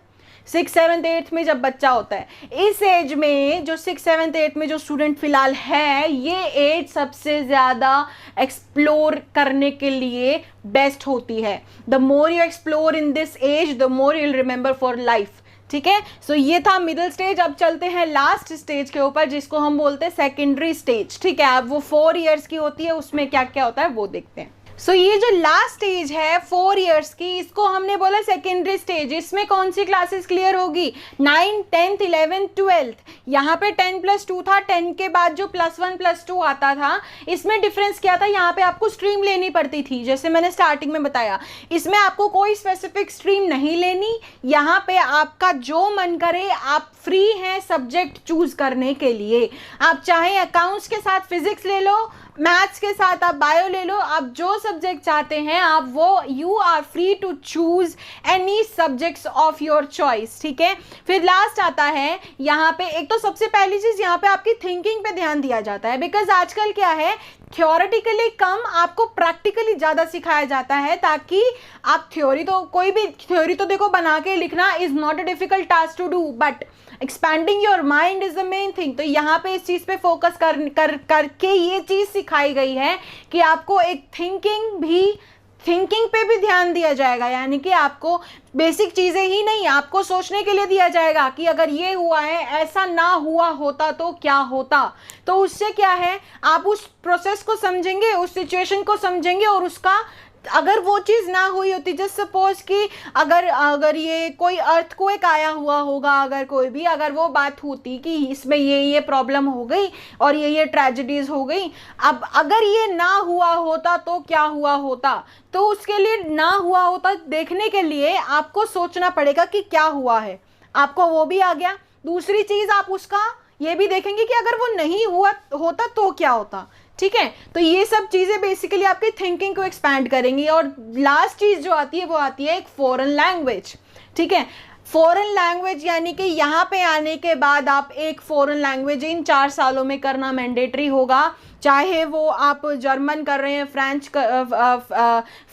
6th 7th 8th में जब बच्चा होता है, इस एज में जो 6th 7th 8th में जो स्टूडेंट फिलहाल है, ये एज सबसे ज़्यादा एक्सप्लोर करने के लिए बेस्ट होती है। The more you explore in this age the more you will remember for life. ठीक है, सो ये था मिडिल स्टेज। अब चलते हैं लास्ट स्टेज के ऊपर जिसको हम बोलते हैं सेकेंडरी स्टेज। ठीक है, अब वो 4 इयर्स की होती है, उसमें क्या क्या होता है वो देखते हैं। सो ये जो लास्ट स्टेज है 4 इयर्स की, इसको हमने बोला सेकेंडरी स्टेज। इसमें कौन सी क्लासेस क्लियर होगी, 9th 10th 11th 12th। यहाँ पे 10+2 था, 10 के बाद जो +1 +2 आता था, इसमें डिफरेंस क्या था, यहाँ पे आपको स्ट्रीम लेनी पड़ती थी, जैसे मैंने स्टार्टिंग में बताया। इसमें आपको कोई स्पेसिफिक स्ट्रीम नहीं लेनी, यहाँ पे आपका जो मन करे आप फ्री हैं सब्जेक्ट चूज करने के लिए। आप चाहे अकाउंट्स के साथ फिजिक्स ले लो, मैथ्स के साथ आप बायो ले लो, आप जो सब्जेक्ट चाहते हैं आप वो, you are free to choose any subjects of your choice. ठीक है, फिर लास्ट आता है यहाँ पे, एक तो सबसे पहली चीज यहाँ पे आपकी थिंकिंग पे ध्यान दिया जाता है, बिकॉज आजकल क्या है, थ्योरेटिकली कम आपको प्रैक्टिकली ज़्यादा सिखाया जाता है, ताकि आप थ्योरी तो, कोई भी थ्योरी तो देखो बना के लिखना is not a difficult task to do, but expanding your mind is the main thing. तो यहाँ पे इस चीज़ पे फोकस करके ये चीज़ सिखाई गई है कि आपको एक थिंकिंग पे भी ध्यान दिया जाएगा, यानी कि आपको बेसिक चीज़ें ही नहीं, आपको सोचने के लिए दिया जाएगा कि अगर ये हुआ है, ऐसा ना हुआ होता तो क्या होता। तो उससे क्या है, आप उस प्रोसेस को समझेंगे, उस सिचुएशन को समझेंगे, और उसका अगर वो चीज़ ना हुई होती, जस्ट सपोज कि अगर ये कोई अर्थक्वेक आया हुआ होगा, अगर कोई भी अगर वो बात होती कि इसमें ये प्रॉब्लम हो गई और ये ट्रेजेडीज हो गई, अब अगर ये ना हुआ होता तो क्या हुआ होता, तो उसके लिए ना हुआ होता देखने के लिए आपको सोचना पड़ेगा कि क्या हुआ है, आपको वो भी आ गया। दूसरी चीज़ आप उसका ये भी देखेंगे कि अगर वो नहीं हुआ होता तो क्या होता। ठीक है, तो ये सब चीज़ें बेसिकली आपकी थिंकिंग को एक्सपैंड करेंगी। और लास्ट चीज़ जो आती है वो आती है एक फॉरेन लैंग्वेज। ठीक है, फॉरेन लैंग्वेज यानी कि यहाँ पे आने के बाद आप एक फॉरेन लैंग्वेज इन 4 सालों में करना मैंडेटरी होगा, चाहे वो आप जर्मन कर रहे हैं,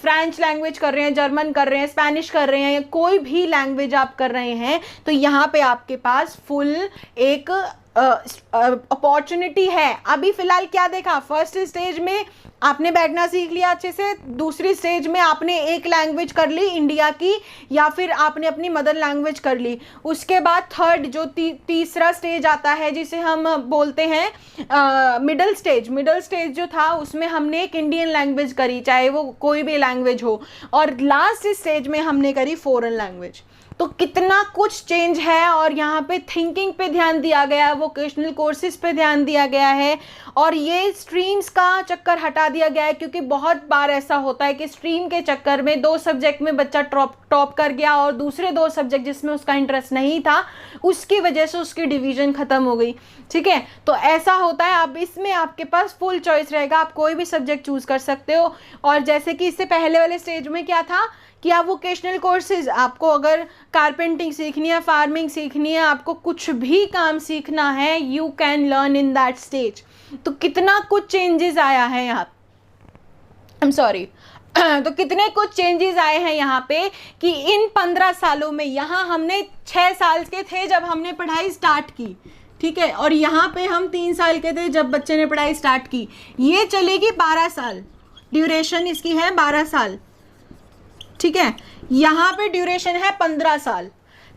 फ्रेंच लैंग्वेज कर रहे हैं, जर्मन कर रहे हैं, स्पेनिश कर रहे हैं, या कोई भी लैंग्वेज आप कर रहे हैं, तो यहाँ पे आपके पास फुल एक अपॉर्चुनिटी है। अभी फिलहाल क्या देखा, फर्स्ट स्टेज में आपने बैठना सीख लिया अच्छे से, दूसरी स्टेज में आपने एक लैंग्वेज कर ली इंडिया की, या फिर आपने अपनी मदर लैंग्वेज कर ली। उसके बाद थर्ड जो तीसरा स्टेज आता है जिसे हम बोलते हैं मिडल स्टेज जो था, उसमें हमने एक इंडियन लैंग्वेज करी, चाहे वो कोई भी लैंग्वेज हो, और लास्ट स्टेज में हमने करी फॉरेन लैंग्वेज। तो कितना कुछ चेंज है, और यहाँ पे थिंकिंग पे ध्यान दिया गया है, वोकेशनल कोर्सेज पे ध्यान दिया गया है, और ये स्ट्रीम्स का चक्कर हटा दिया गया है, क्योंकि बहुत बार ऐसा होता है कि स्ट्रीम के चक्कर में 2 सब्जेक्ट में बच्चा टॉप कर गया और दूसरे 2 सब्जेक्ट जिसमें उसका इंटरेस्ट नहीं था, उसकी वजह से उसकी डिवीजन खत्म हो गई। ठीक है, तो ऐसा होता है। अब इसमें आपके पास फुल चॉइस रहेगा, आप कोई भी सब्जेक्ट चूज कर सकते हो। और जैसे कि इससे पहले वाले स्टेज में क्या था कि आप वोकेशनल कोर्सेज, आपको अगर कारपेंटिंग सीखनी है, फार्मिंग सीखनी है, आपको कुछ भी काम सीखना है, you can learn in that stage. तो कितना कुछ चेंजेस आया है यहाँ, आई एम सॉरी तो कितने कुछ चेंजेस आए हैं यहाँ पे कि इन 15 सालों में, यहाँ हमने 6 साल के थे जब हमने पढ़ाई स्टार्ट की, ठीक है, और यहाँ पे हम 3 साल के थे जब बच्चे ने पढ़ाई स्टार्ट की। ये चलेगी 12 साल, ड्यूरेशन इसकी है 12 साल। ठीक है, यहाँ पे ड्यूरेशन है 15 साल।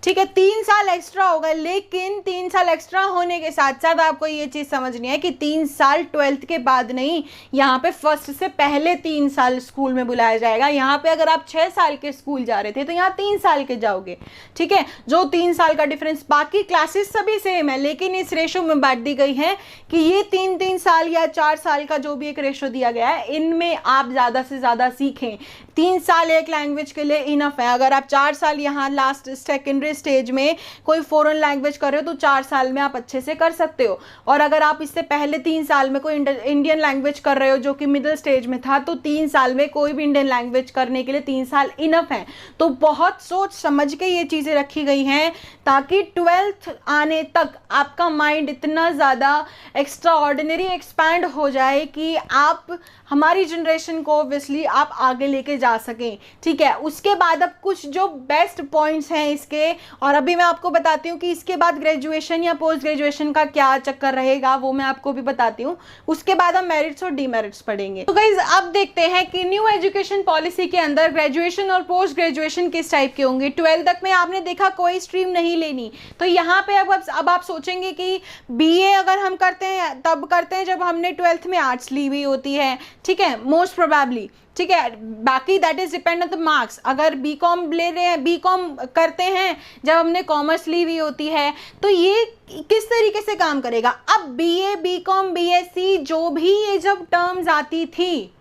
ठीक है, 3 साल एक्स्ट्रा होगा, लेकिन 3 साल एक्स्ट्रा होने के साथ साथ आपको ये चीज़ समझनी है कि 3 साल 12th के बाद नहीं, यहाँ पे फर्स्ट से पहले 3 साल स्कूल में बुलाया जाएगा। यहाँ पे अगर आप 6 साल के स्कूल जा रहे थे तो यहाँ 3 साल के जाओगे। ठीक है, जो 3 साल का डिफरेंस, बाकी क्लासेस सभी सेम है, लेकिन इस रेशो में बांट दी गई है कि ये 3-3 साल या 4 साल का जो भी एक रेशो दिया गया है, इनमें आप ज़्यादा से ज़्यादा सीखें। 3 साल एक लैंग्वेज के लिए इनफ है। अगर आप 4 साल यहाँ लास्ट सेकेंडरी स्टेज में कोई फॉरेन लैंग्वेज कर रहे हो तो 4 साल में आप अच्छे से कर सकते हो। और अगर आप इससे पहले 3 साल में कोई इंडियन लैंग्वेज कर रहे हो जो कि मिडिल स्टेज में था, तो 3 साल में कोई भी इंडियन लैंग्वेज करने के लिए 3 साल इनफ है। तो बहुत सोच समझ के ये चीज़ें रखी गई हैं ताकि 12th आने तक आपका माइंड इतना ज़्यादा एक्स्ट्रा ऑर्डिनरी एक्सपैंड हो जाए कि आप हमारी जनरेशन को ऑब्वियसली आप आगे लेके जा सकें। ठीक है, उसके बाद अब कुछ जो बेस्ट पॉइंट्स हैं इसके, और अभी मैं आपको बताती हूँ कि इसके बाद ग्रेजुएशन या पोस्ट ग्रेजुएशन का क्या चक्कर रहेगा, वो मैं आपको भी बताती हूँ। उसके बाद हम मेरिट्स और डीमेरिट्स पढ़ेंगे। तो गाइज अब देखते हैं कि न्यू एजुकेशन पॉलिसी के अंदर ग्रेजुएशन और पोस्ट ग्रेजुएशन किस टाइप के होंगे। 12th तक में आपने देखा कोई स्ट्रीम नहीं लेनी, तो यहाँ पे अब आप सोचेंगे कि BA अगर हम करते हैं तब करते हैं जब हमने 12th में आर्ट्स ली हुई होती है। ठीक है, मोस्ट प्रोबेबली। ठीक है, बाकी that is depend on the marks. अगर BCom ले रहे हैं, BCom करते हैं जब हमने कॉमर्स ली हुई होती है, तो ये किस तरीके से काम करेगा। अब BA, BCom, BSc जो भी ये जब टर्म्स आती थी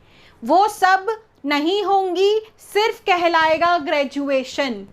वो सब नहीं होंगी, सिर्फ कहलाएगा ग्रेजुएशन।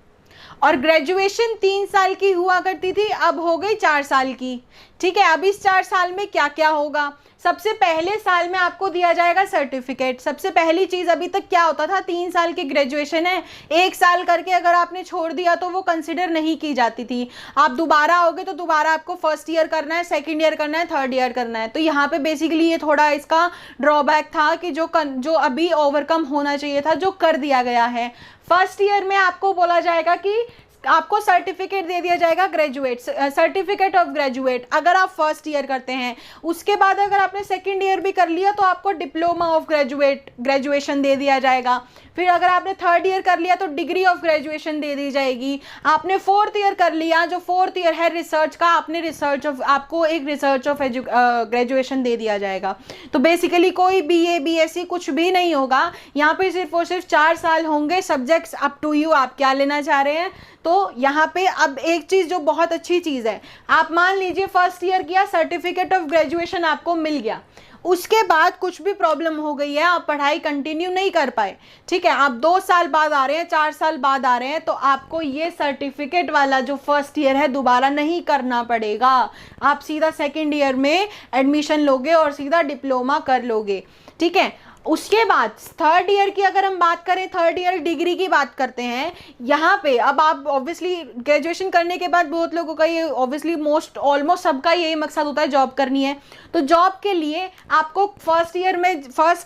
और ग्रेजुएशन 3 साल की हुआ करती थी, अब हो गई 4 साल की। ठीक है, अब इस 4 साल में क्या क्या होगा। सबसे पहले साल में आपको दिया जाएगा सर्टिफिकेट। सबसे पहली चीज़, अभी तक क्या होता था, 3 साल की ग्रेजुएशन है, 1 साल करके अगर आपने छोड़ दिया तो वो कंसिडर नहीं की जाती थी। आप दोबारा आओगे तो दोबारा आपको फर्स्ट ईयर करना है, सेकंड ईयर करना है, थर्ड ईयर करना है। तो यहाँ पे बेसिकली ये थोड़ा इसका ड्रॉबैक था कि जो अभी ओवरकम होना चाहिए था, जो कर दिया गया है। फर्स्ट ईयर में आपको बोला जाएगा कि आपको सर्टिफिकेट दे दिया जाएगा, ग्रेजुएट सर्टिफिकेट ऑफ ग्रेजुएट, अगर आप फर्स्ट ईयर करते हैं। उसके बाद अगर आपने सेकंड ईयर भी कर लिया तो आपको डिप्लोमा ऑफ ग्रेजुएशन दे दिया जाएगा। फिर अगर आपने थर्ड ईयर कर लिया तो डिग्री ऑफ ग्रेजुएशन दे दी जाएगी। आपने फोर्थ ईयर कर लिया, जो फोर्थ ईयर है रिसर्च का, आपको एक रिसर्च ऑफ ग्रेजुएशन दे दिया जाएगा। तो बेसिकली कोई BA BSc कुछ भी नहीं होगा, यहाँ पे सिर्फ और सिर्फ 4 साल होंगे। सब्जेक्ट्स अप टू यू, आप क्या लेना चाह रहे हैं। तो यहाँ पे अब एक चीज़ जो बहुत अच्छी चीज़ है, आप मान लीजिए फर्स्ट ईयर किया, सर्टिफिकेट ऑफ ग्रेजुएशन आपको मिल गया, उसके बाद कुछ भी प्रॉब्लम हो गई है, आप पढ़ाई कंटिन्यू नहीं कर पाए, ठीक है, आप 2 साल बाद आ रहे हैं, 4 साल बाद आ रहे हैं, तो आपको ये सर्टिफिकेट वाला जो फर्स्ट ईयर है दोबारा नहीं करना पड़ेगा। आप सीधा सेकेंड ईयर में एडमिशन लोगे और सीधा डिप्लोमा कर लोगे। ठीक है, उसके बाद थर्ड ईयर की अगर हम बात करें, थर्ड ईयर डिग्री की बात करते हैं। यहाँ पे अब आप ऑब्वियसली ग्रेजुएशन करने के बाद बहुत लोगों का ये ऑब्वियसली ऑलमोस्ट सबका यही मकसद होता है जॉब करनी है। तो जॉब के लिए आपको फर्स्ट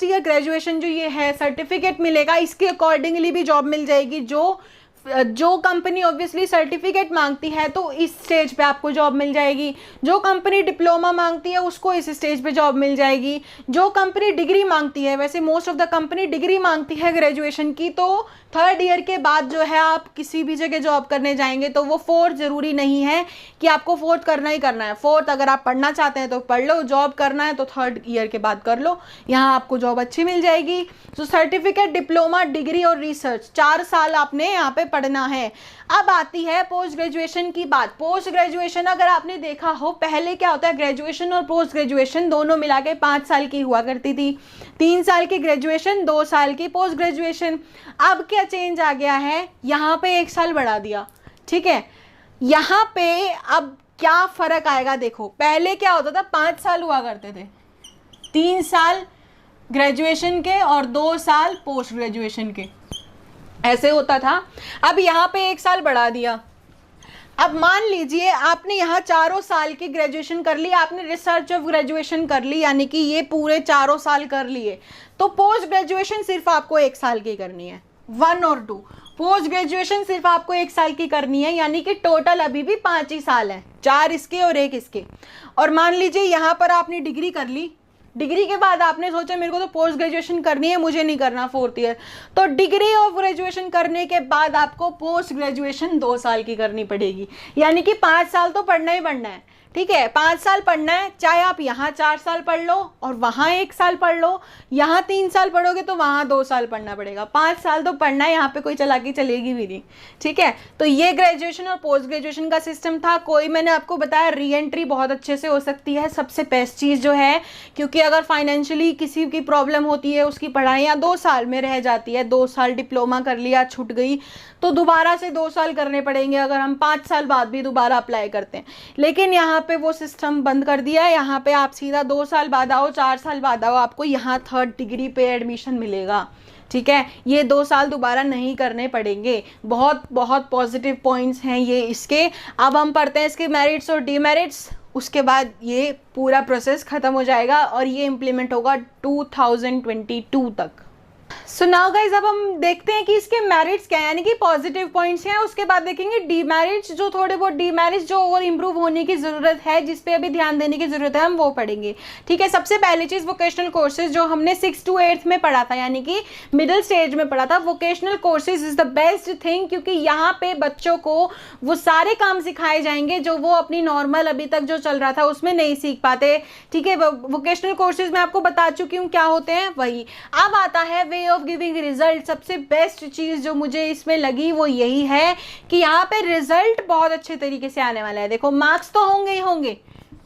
ईयर ग्रेजुएशन जो ये है सर्टिफिकेट मिलेगा, इसके अकॉर्डिंगली भी जॉब मिल जाएगी। जो कंपनी ऑब्वियसली सर्टिफिकेट मांगती है तो इस स्टेज पे आपको जॉब मिल जाएगी। जो कंपनी डिप्लोमा मांगती है उसको इस स्टेज पे जॉब मिल जाएगी। जो कंपनी डिग्री मांगती है, वैसे most of the company degree मांगती है ग्रेजुएशन की, तो थर्ड ईयर के बाद जो है आप किसी भी जगह जॉब करने जाएंगे तो वो फोर्थ ज़रूरी नहीं है कि आपको फोर्थ करना ही करना है। फोर्थ अगर आप पढ़ना चाहते हैं तो पढ़ लो, जॉब करना है तो थर्ड ईयर के बाद कर लो, यहाँ आपको जॉब अच्छी मिल जाएगी। तो सर्टिफिकेट, डिप्लोमा, डिग्री और रिसर्च 4 साल आपने यहाँ पे पढ़ना है। अब आती है पोस्ट ग्रेजुएशन की बात। पोस्ट ग्रेजुएशन अगर आपने देखा हो, पहले क्या होता है, ग्रेजुएशन और पोस्ट ग्रेजुएशन दोनों मिला के 5 साल की हुआ करती थी। 3 साल की ग्रेजुएशन, 2 साल की पोस्ट ग्रेजुएशन। अब क्या चेंज आ गया है, यहाँ पे 1 साल बढ़ा दिया। ठीक है, यहाँ पे अब क्या फर्क आएगा देखो। पहले क्या होता था, 5 साल हुआ करते थे, 3 साल ग्रेजुएशन के और 2 साल पोस्ट ग्रेजुएशन के, ऐसे होता था। अब यहाँ पे 1 साल बढ़ा दिया। अब मान लीजिए आपने यहाँ 4 साल की ग्रेजुएशन कर ली, आपने रिसर्च ऑफ ग्रेजुएशन कर ली, यानी कि ये पूरे 4 साल कर लिए, तो पोस्ट ग्रेजुएशन सिर्फ आपको 1 साल की करनी है। 1 और 2 पोस्ट ग्रेजुएशन सिर्फ आपको 1 साल की करनी है, यानी कि टोटल अभी भी 5 ही साल हैं, 4 इसके और 1 इसके। और मान लीजिए यहाँ पर आपने डिग्री कर ली, डिग्री के बाद आपने सोचा मेरे को तो पोस्ट ग्रेजुएशन करनी है, मुझे नहीं करना 4th ईयर, तो डिग्री और ग्रेजुएशन करने के बाद आपको पोस्ट ग्रेजुएशन 2 साल की करनी पड़ेगी, यानी कि 5 साल तो पढ़ना ही पढ़ना है। ठीक है, 5 साल पढ़ना है, चाहे आप यहाँ 4 साल पढ़ लो और वहाँ 1 साल पढ़ लो, यहाँ 3 साल पढ़ोगे तो वहाँ 2 साल पढ़ना पड़ेगा, 5 साल तो पढ़ना है, यहाँ पे कोई चालाकी चलेगी भी नहीं। ठीक है, तो ये ग्रेजुएशन और पोस्ट ग्रेजुएशन का सिस्टम था। कोई मैंने आपको बताया री एंट्री बहुत अच्छे से हो सकती है, सबसे बेस्ट चीज़ जो है, क्योंकि अगर फाइनेंशियली किसी की प्रॉब्लम होती है, उसकी पढ़ाइयाँ 2 साल में रह जाती है, 2 साल डिप्लोमा कर लिया छूट गई, तो दोबारा से 2 साल करने पड़ेंगे अगर हम 5 साल बाद भी दोबारा अप्लाई करते हैं। लेकिन यहाँ पे वो सिस्टम बंद कर दिया है, यहाँ पे आप सीधा 2 साल बाद आओ, 4 साल बाद आओ, आपको यहाँ 3rd डिग्री पे एडमिशन मिलेगा। ठीक है, ये 2 साल दोबारा नहीं करने पड़ेंगे। बहुत बहुत पॉजिटिव पॉइंट्स हैं ये इसके। अब हम पढ़ते हैं इसके मेरिट्स और डीमेरिट्स, उसके बाद ये पूरा प्रोसेस ख़त्म हो जाएगा और ये इम्प्लीमेंट होगा 2022 तक। सो नाउ गाइज, अब हम देखते हैं कि इसके मेरिट्स क्या है, यानी कि पॉजिटिव पॉइंट्स हैं। उसके बाद देखेंगे डीमेरिट्स, जो थोड़े बहुत डीमेरिट्स जो और इम्प्रूव होने की ज़रूरत है, जिस पे अभी ध्यान देने की ज़रूरत है, हम वो पढ़ेंगे। ठीक है, सबसे पहली चीज़ वोकेशनल कोर्सेज जो हमने 6th to 8th में पढ़ा था, यानी कि मिडिल स्टेज में पढ़ा था। Vocational courses is the best thing, क्योंकि यहाँ पे बच्चों को वो सारे काम सिखाए जाएंगे जो वो अपनी नॉर्मल अभी तक जो चल रहा था उसमें नहीं सीख पाते। ठीक है, वोकेशनल कोर्सेज मैं आपको बता चुकी हूँ क्या होते हैं वही। अब आता है वे ऑफ गिविंग रिजल्ट। सबसे बेस्ट चीज जो मुझे इसमें लगी वो यही है कि यहाँ पे रिजल्ट बहुत अच्छे तरीके से आने वाला है। देखो, मार्क्स तो होंगे ही होंगे,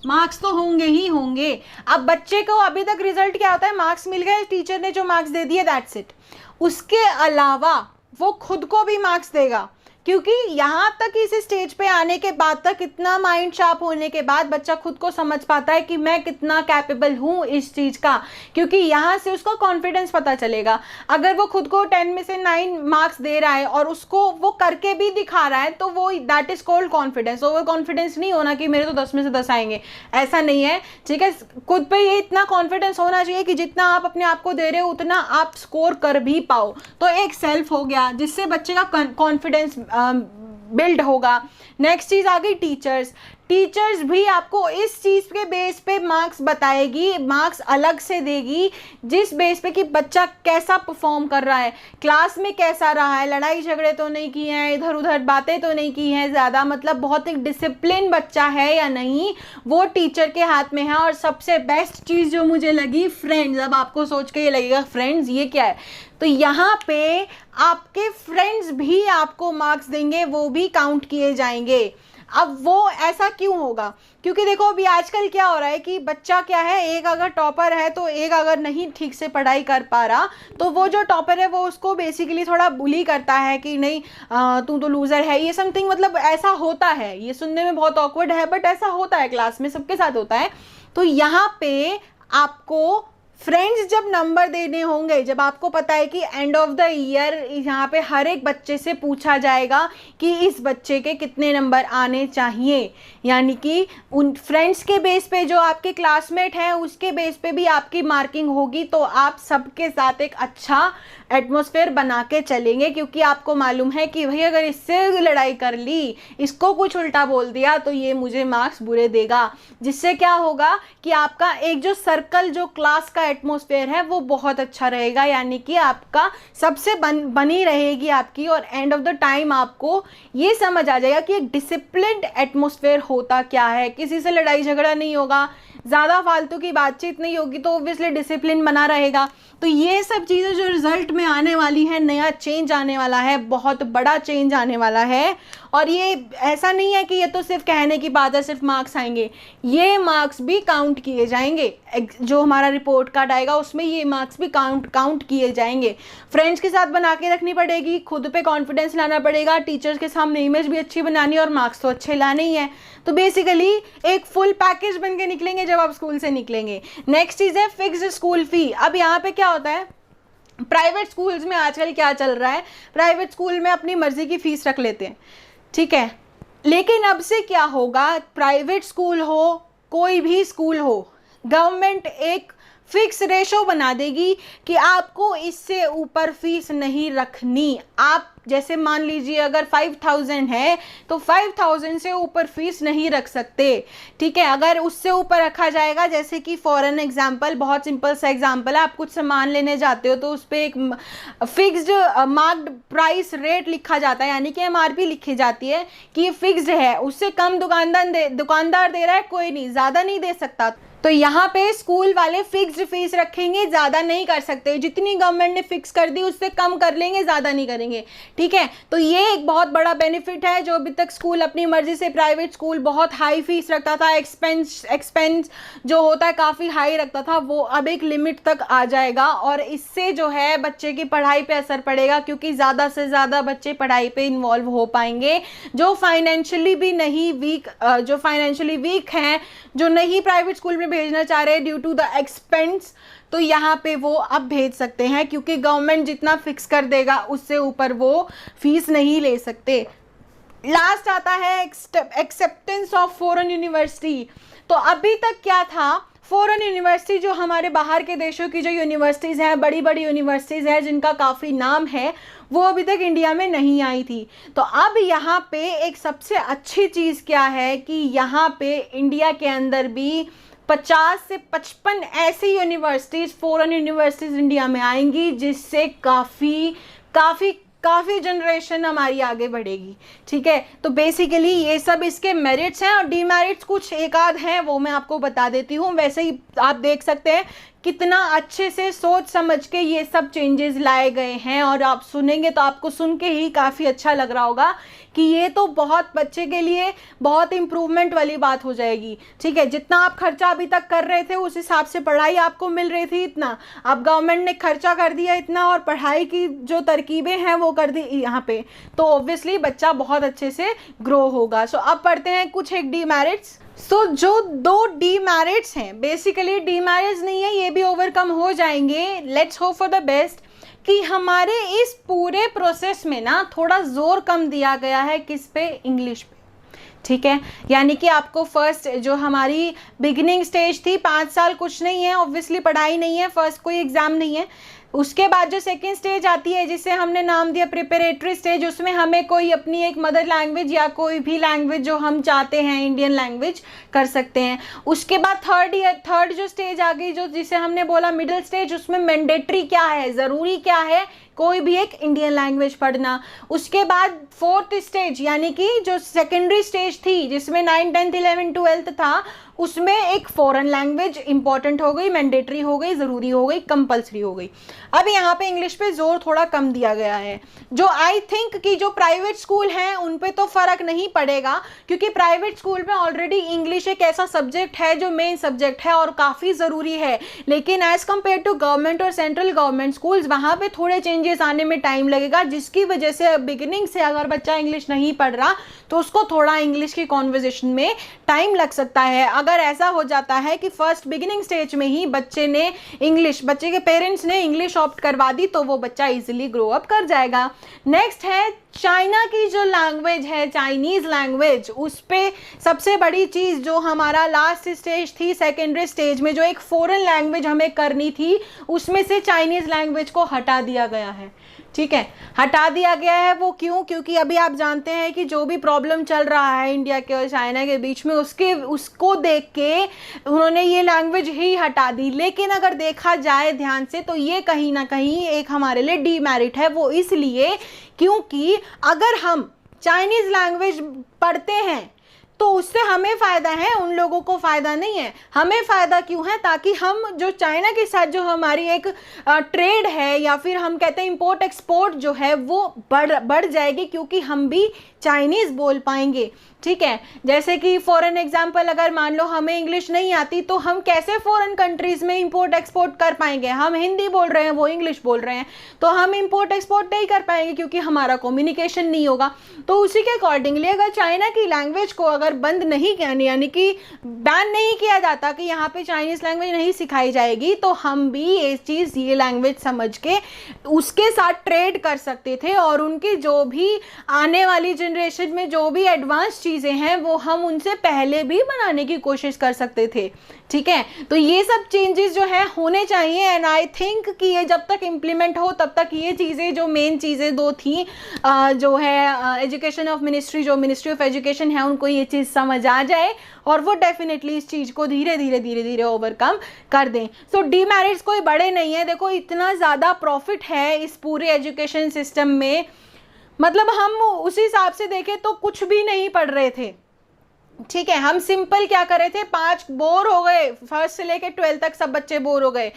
मार्क्स तो होंगे ही होंगे। अब बच्चे को अभी तक रिजल्ट क्या होता है, मार्क्स मिल गए, टीचर ने जो मार्क्स दे दिए, दैट्स इट। उसके अलावा वो खुद को भी मार्क्स देगा, क्योंकि यहाँ तक इस स्टेज पे आने के बाद तक इतना माइंड शार्प होने के बाद बच्चा खुद को समझ पाता है कि मैं कितना कैपेबल हूँ इस चीज़ का, क्योंकि यहाँ से उसका कॉन्फिडेंस पता चलेगा। अगर वो खुद को 10 में से 9 मार्क्स दे रहा है और उसको वो करके भी दिखा रहा है, तो वो that is called confidence. Over confidence नहीं होना कि मेरे तो 10 में से 10 आएंगे, ऐसा नहीं है। ठीक है, खुद पे ये इतना कॉन्फिडेंस होना चाहिए कि जितना आप अपने आप को दे रहे हो उतना आप स्कोर कर भी पाओ। तो एक सेल्फ हो गया, जिससे बच्चे का कॉन्फिडेंस बिल्ड होगा। नेक्स्ट चीज आ गई टीचर्स। टीचर्स भी आपको इस चीज़ के बेस पे मार्क्स बताएगी, मार्क्स अलग से देगी, जिस बेस पे कि बच्चा कैसा परफॉर्म कर रहा है, क्लास में कैसा रहा है, लड़ाई झगड़े तो नहीं किए हैं, इधर उधर बातें तो नहीं की हैं ज़्यादा, मतलब बहुत एक डिसिप्लिन बच्चा है या नहीं, वो टीचर के हाथ में है। और सबसे बेस्ट चीज़ जो मुझे लगी, फ्रेंड्स। अब आपको सोच के ये लगेगा फ्रेंड्स ये क्या है, तो यहाँ पे आपके फ्रेंड्स भी आपको मार्क्स देंगे, वो भी काउंट किए जाएंगे। अब वो ऐसा क्यों होगा, क्योंकि देखो अभी आजकल क्या हो रहा है कि बच्चा क्या है, एक अगर टॉपर है तो एक अगर नहीं ठीक से पढ़ाई कर पा रहा, तो वो जो टॉपर है वो उसको बेसिकली थोड़ा बुली करता है कि नहीं तू तो लूज़र है, ये समथिंग, मतलब ऐसा होता है। ये सुनने में बहुत ऑकवर्ड है बट ऐसा होता है, क्लास में सबके साथ होता है। तो यहाँ पे आपको फ्रेंड्स जब नंबर देने होंगे, जब आपको पता है कि एंड ऑफ द ईयर यहाँ पे हर एक बच्चे से पूछा जाएगा कि इस बच्चे के कितने नंबर आने चाहिए, यानी कि उन फ्रेंड्स के बेस पे जो आपके क्लासमेट हैं उसके बेस पे भी आपकी मार्किंग होगी। तो आप सबके साथ एक अच्छा एटमॉस्फेयर बना के चलेंगे, क्योंकि आपको मालूम है कि भाई अगर इससे लड़ाई कर ली, इसको कुछ उल्टा बोल दिया, तो ये मुझे मार्क्स बुरे देगा। जिससे क्या होगा कि आपका एक जो सर्कल, जो क्लास का एटमॉस्फेयर है वो बहुत अच्छा रहेगा, यानी कि आपका सबसे बनी रहेगी आपकी। और एंड ऑफ द टाइम आपको ये समझ आ जाएगा कि एक डिसिप्लिन्ड एटमॉस्फेयर होता क्या है। किसी से लड़ाई झगड़ा नहीं होगा, ज़्यादा फालतू की बातचीत नहीं होगी, तो ऑब्वियसली डिसिप्लिन बना रहेगा। तो ये सब चीज़ें जो रिजल्ट में आने वाली है, नया चेंज आने वाला है, बहुत बड़ा चेंज आने वाला है। और ये ऐसा नहीं है कि ये तो सिर्फ कहने की बात है, सिर्फ मार्क्स आएंगे, ये मार्क्स भी काउंट किए जाएंगे। जो हमारा रिपोर्ट कार्ड आएगा उसमें ये मार्क्स भी काउंट किए जाएंगे। फ्रेंड्स के साथ बना के रखनी पड़ेगी, खुद पे कॉन्फिडेंस लाना पड़ेगा, टीचर्स के सामने इमेज भी अच्छी बनानी है और मार्क्स तो अच्छे लाने ही है। तो बेसिकली एक फुल पैकेज बन के निकलेंगे जब आप स्कूल से निकलेंगे। नेक्स्ट चीज़ है फिक्स्ड स्कूल फी। अब यहाँ पे क्या होता है, प्राइवेट स्कूल्स में आजकल क्या चल रहा है, प्राइवेट स्कूल में अपनी मर्जी की फीस रख लेते हैं, ठीक है। लेकिन अब से क्या होगा, प्राइवेट स्कूल हो कोई भी स्कूल हो, गवर्नमेंट एक फिक्स रेशो बना देगी कि आपको इससे ऊपर फीस नहीं रखनी। आप जैसे मान लीजिए अगर 5000 है तो 5000 से ऊपर फीस नहीं रख सकते, ठीक है। अगर उससे ऊपर रखा जाएगा, जैसे कि फॉर एन एग्जाम्पल, बहुत सिंपल सा एग्जाम्पल है, आप कुछ सामान लेने जाते हो तो उस पर एक फिक्स्ड मार्क्ड प्राइस रेट लिखा जाता है, यानी कि MRP लिखी जाती है कि ये फिक्स्ड है, उससे कम दुकानदार दे रहा है, कोई नहीं, ज़्यादा नहीं दे सकता। तो यहाँ पे स्कूल वाले फिक्स्ड फीस रखेंगे, ज़्यादा नहीं कर सकते, जितनी गवर्नमेंट ने फिक्स कर दी उससे कम कर लेंगे, ज़्यादा नहीं करेंगे, ठीक है। तो ये एक बहुत बड़ा बेनिफिट है। जो अभी तक स्कूल अपनी मर्जी से, प्राइवेट स्कूल बहुत हाई फीस रखता था, एक्सपेंस जो होता है काफ़ी हाई रखता था, वो अब एक लिमिट तक आ जाएगा और इससे जो है बच्चे की पढ़ाई पे असर पड़ेगा, क्योंकि ज़्यादा से ज़्यादा बच्चे पढ़ाई पे इन्वॉल्व हो पाएंगे। जो फाइनेंशियली वीक हैं, जो नहीं प्राइवेट स्कूल में भेजना चाह रहे हैं ड्यू टू द एक्सपेंस, तो यहाँ पे वो अब भेज सकते हैं, क्योंकि गवर्नमेंट जितना फिक्स कर देगा उससे ऊपर वो फीस नहीं ले सकते। लास्ट आता है एक्सेप्टेंस ऑफ फॉरेन यूनिवर्सिटी। तो अभी तक क्या था, फॉरेन यूनिवर्सिटी जो हमारे बाहर के देशों की जो यूनिवर्सिटीज़ हैं, बड़ी बड़ी यूनिवर्सिटीज़ हैं जिनका काफ़ी नाम है, वो अभी तक इंडिया में नहीं आई थी। तो अब यहाँ पे एक सबसे अच्छी चीज़ क्या है कि यहाँ पे इंडिया के अंदर भी 50 से 55 ऐसी यूनिवर्सिटीज़, फॉरेन यूनिवर्सिटीज़ इंडिया में आएंगी, जिससे काफ़ी जनरेशन हमारी आगे बढ़ेगी, ठीक है। तो बेसिकली ये सब इसके मेरिट्स हैं, और डीमेरिट्स कुछ एक आध हैं, वो मैं आपको बता देती हूँ। वैसे ही आप देख सकते हैं कितना अच्छे से सोच समझ के ये सब चेंजेस लाए गए हैं, और आप सुनेंगे तो आपको सुन के ही काफ़ी अच्छा लग रहा होगा कि ये तो बहुत बच्चे के लिए बहुत इम्प्रूवमेंट वाली बात हो जाएगी, ठीक है। जितना आप खर्चा अभी तक कर रहे थे उस हिसाब से पढ़ाई आपको मिल रही थी इतना, अब गवर्नमेंट ने खर्चा कर दिया इतना और पढ़ाई की जो तरकीबें हैं वो कर दी यहाँ पे, तो ऑब्वियसली बच्चा बहुत अच्छे से ग्रो होगा। सो अब पढ़ते हैं कुछ एक डीमेरिट्स। जो 2 डीमेरिट्स हैं, बेसिकली डीमेरिट्स नहीं है, ये भी ओवरकम हो जाएंगे, let's hope for the best, कि हमारे इस पूरे प्रोसेस में ना थोड़ा जोर कम दिया गया है, किस पे, इंग्लिश पे, ठीक है। यानी कि आपको फर्स्ट जो हमारी बिगिनिंग स्टेज थी, 5 साल कुछ नहीं है, ऑब्वियसली पढ़ाई नहीं है, फर्स्ट कोई एग्जाम नहीं है, उसके बाद जो सेकेंड स्टेज आती है जिसे हमने नाम दिया प्रिपरेटरी स्टेज, उसमें हमें कोई अपनी एक मदर लैंग्वेज या कोई भी लैंग्वेज जो हम चाहते हैं इंडियन लैंग्वेज कर सकते हैं। उसके बाद थर्ड जो स्टेज आ गई, जो जिसे हमने बोला मिडिल स्टेज, उसमें मैंडेटरी क्या है, ज़रूरी क्या है, कोई भी एक इंडियन लैंग्वेज पढ़ना। उसके बाद 4th स्टेज यानी कि जो सेकेंडरी स्टेज थी, जिसमें 9, 10, 11, 12 था, उसमें एक फॉरेन लैंग्वेज इंपॉर्टेंट हो गई, मैंडेटरी हो गई, ज़रूरी हो गई, कंपल्सरी हो गई। अब यहाँ पे इंग्लिश पे जोर थोड़ा कम दिया गया है, जो आई थिंक कि जो प्राइवेट स्कूल हैं उन पे तो फ़र्क नहीं पड़ेगा, क्योंकि प्राइवेट स्कूल में ऑलरेडी इंग्लिश एक ऐसा सब्जेक्ट है जो मेन सब्जेक्ट है और काफ़ी ज़रूरी है। लेकिन एज़ कम्पेयर टू गवर्नमेंट और सेंट्रल गवर्नमेंट स्कूल्स, वहाँ पर थोड़े चेंजेस आने में टाइम लगेगा, जिसकी वजह से बिगिनिंग से अगर बच्चा इंग्लिश नहीं पढ़ रहा तो उसको थोड़ा इंग्लिश की कॉन्वर्जेशन में टाइम लग सकता है। अगर ऐसा हो जाता है कि फर्स्ट बिगिनिंग स्टेज में ही बच्चे के पेरेंट्स ने इंग्लिश ऑप्ट करवा दी, तो वो बच्चा इजीली ग्रो अप कर जाएगा। नेक्स्ट है चाइना की जो लैंग्वेज है, चाइनीज़ लैंग्वेज, उस पे सबसे बड़ी चीज़ जो हमारा लास्ट स्टेज थी, सेकेंडरी स्टेज में जो एक फॉरेन लैंग्वेज हमें करनी थी, उसमें से चाइनीज़ लैंग्वेज को हटा दिया गया है, ठीक है। हटा दिया गया है वो क्यों? क्योंकि अभी आप जानते हैं कि जो भी प्रॉब्लम चल रहा है इंडिया के और चाइना के बीच में, उसको देख के उन्होंने ये लैंग्वेज ही हटा दी। लेकिन अगर देखा जाए ध्यान से तो ये कहीं ना कहीं एक हमारे लिए डीमेरिट है। वो इसलिए क्योंकि अगर हम चाइनीज़ लैंग्वेज पढ़ते हैं तो उससे हमें फ़ायदा है, उन लोगों को फ़ायदा नहीं है। हमें फ़ायदा क्यों है? ताकि हम जो चाइना के साथ जो हमारी एक ट्रेड है, या फिर हम कहते हैं इंपोर्ट एक्सपोर्ट जो है, वो बढ़ जाएगी, क्योंकि हम भी चाइनीज़ बोल पाएंगे, ठीक है। जैसे कि फॉर एन एग्जाम्पल, अगर मान लो हमें इंग्लिश नहीं आती तो हम कैसे फॉरेन कंट्रीज़ में इंपोर्ट एक्सपोर्ट कर पाएंगे? हम हिंदी बोल रहे हैं, वो इंग्लिश बोल रहे हैं, तो हम इंपोर्ट एक्सपोर्ट नहीं कर पाएंगे, क्योंकि हमारा कम्युनिकेशन नहीं होगा। तो उसी के अकॉर्डिंगली अगर चाइना की लैंग्वेज को अगर अगर बंद नहीं किया, यानी कि बैन नहीं किया जाता कि यहाँ पे चाइनीज़ लैंग्वेज नहीं सिखाई जाएगी, तो हम भी ये लैंग्वेज समझ के उसके साथ ट्रेड कर सकते थे और उनकी जो भी आने वाली जनरेशन में जो भी एडवांस चीज़ें हैं वो हम उनसे पहले भी बनाने की कोशिश कर सकते थे। ठीक है, तो ये सब चेंजेस जो है होने चाहिए एंड आई थिंक कि ये जब तक इम्प्लीमेंट हो तब तक ये चीज़ें जो मेन चीज़ें दो थी जो है एजुकेशन ऑफ मिनिस्ट्री, जो मिनिस्ट्री ऑफ एजुकेशन है, उनको ये चीज़ समझ आ जाए और वो डेफिनेटली इस चीज़ को धीरे धीरे ओवरकम कर दें। सो डीमेरिट्स कोई बड़े नहीं है। देखो इतना ज़्यादा प्रॉफिट है इस पूरे एजुकेशन सिस्टम में, मतलब हम उस हिसाब से देखें तो कुछ भी नहीं पढ़ रहे थे। ठीक है, हम सिंपल क्या कर रहे थे, 5 बोर हो गए, फर्स्ट से लेके 12 तक सब बच्चे बोर हो गए।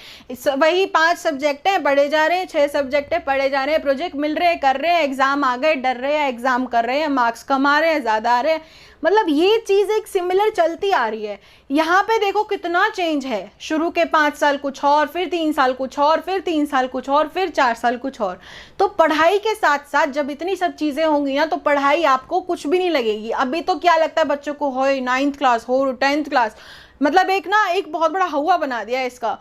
वही 5 सब्जेक्ट हैं पढ़े जा रहे हैं, 6 सब्जेक्ट हैं पढ़े जा रहे हैं, प्रोजेक्ट मिल रहे हैं कर रहे हैं, एग्जाम आ गए डर रहे हैं, एग्जाम कर रहे हैं, मार्क्स कम आ रहे हैं, ज़्यादा आ रहे हैं। मतलब ये चीज़ एक सिमिलर चलती आ रही है। यहाँ पे देखो कितना चेंज है, शुरू के 5 साल कुछ और, फिर 3 साल कुछ और, फिर 3 साल कुछ और, फिर 4 साल कुछ और। तो पढ़ाई के साथ साथ जब इतनी सब चीज़ें होंगी ना तो पढ़ाई आपको कुछ भी नहीं लगेगी। अभी तो क्या लगता है बच्चों को, हो 9th क्लास हो 10th क्लास, मतलब एक बहुत बड़ा हवा बना दिया है इसका।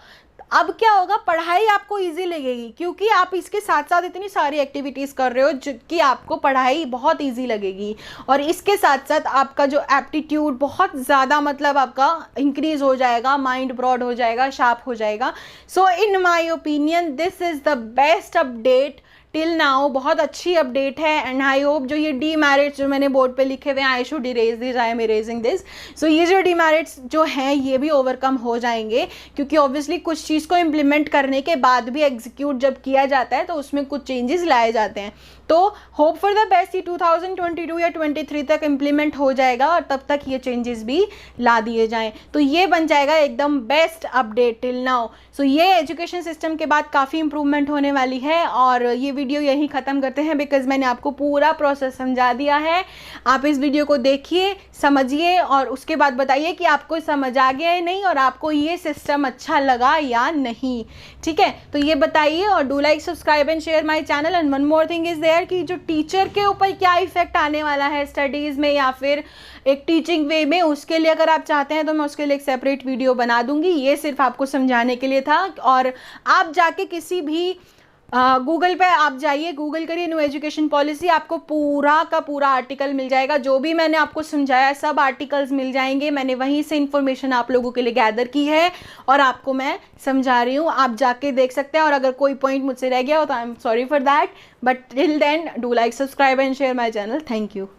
अब क्या होगा, पढ़ाई आपको इजी लगेगी क्योंकि आप इसके साथ साथ इतनी सारी एक्टिविटीज़ कर रहे हो जिनकी आपको पढ़ाई बहुत इजी लगेगी और इसके साथ साथ आपका जो एप्टीट्यूड बहुत ज़्यादा मतलब आपका इंक्रीज हो जाएगा, माइंड ब्रॉड हो जाएगा, शार्प हो जाएगा। So in my opinion this is the best update till now. बहुत अच्छी अपडेट है एंड आई होप जो ये डीमेरिट्स जो मैंने बोर्ड पे लिखे हुए हैं, I should erase this, I am erasing this. So ये जो डीमेरिट्स जो हैं ये भी ओवरकम हो जाएंगे क्योंकि ऑब्वियसली कुछ चीज़ को इम्प्लीमेंट करने के बाद भी एग्जीक्यूट जब किया जाता है तो उसमें कुछ चेंजेस लाए जाते हैं। तो होप फॉर द बेस्ट, ये 2022 या 23 तक इम्प्लीमेंट हो जाएगा और तब तक ये चेंजेस भी ला दिए जाएं, तो ये बन जाएगा एकदम बेस्ट अपडेट टिल नाउ। सो ये एजुकेशन सिस्टम के बाद काफ़ी इंप्रूवमेंट होने वाली है और ये वीडियो यहीं ख़त्म करते हैं बिकॉज मैंने आपको पूरा प्रोसेस समझा दिया है। आप इस वीडियो को देखिए, समझिए और उसके बाद बताइए कि आपको समझ आ गया या नहीं और आपको ये सिस्टम अच्छा लगा या नहीं। ठीक है, तो ये बताइए और do like, subscribe and share my channel. And one more thing is there कि जो टीचर के ऊपर क्या इफेक्ट आने वाला है स्टडीज़ में या फिर एक टीचिंग वे में, उसके लिए अगर आप चाहते हैं तो मैं उसके लिए एक सेपरेट वीडियो बना दूंगी। ये सिर्फ आपको समझाने के लिए था। और आप जाके किसी भी गूगल पे आप जाइए, गूगल करिए न्यू एजुकेशन पॉलिसी, आपको पूरा का पूरा आर्टिकल मिल जाएगा। जो भी मैंने आपको समझाया सब आर्टिकल्स मिल जाएंगे। मैंने वहीं से इन्फॉर्मेशन आप लोगों के लिए गैदर की है और आपको मैं समझा रही हूँ, आप जाके देख सकते हैं। और अगर कोई पॉइंट मुझसे रह गया हो तो I am sorry for that, but till then do like, subscribe and share my channel. Thank you.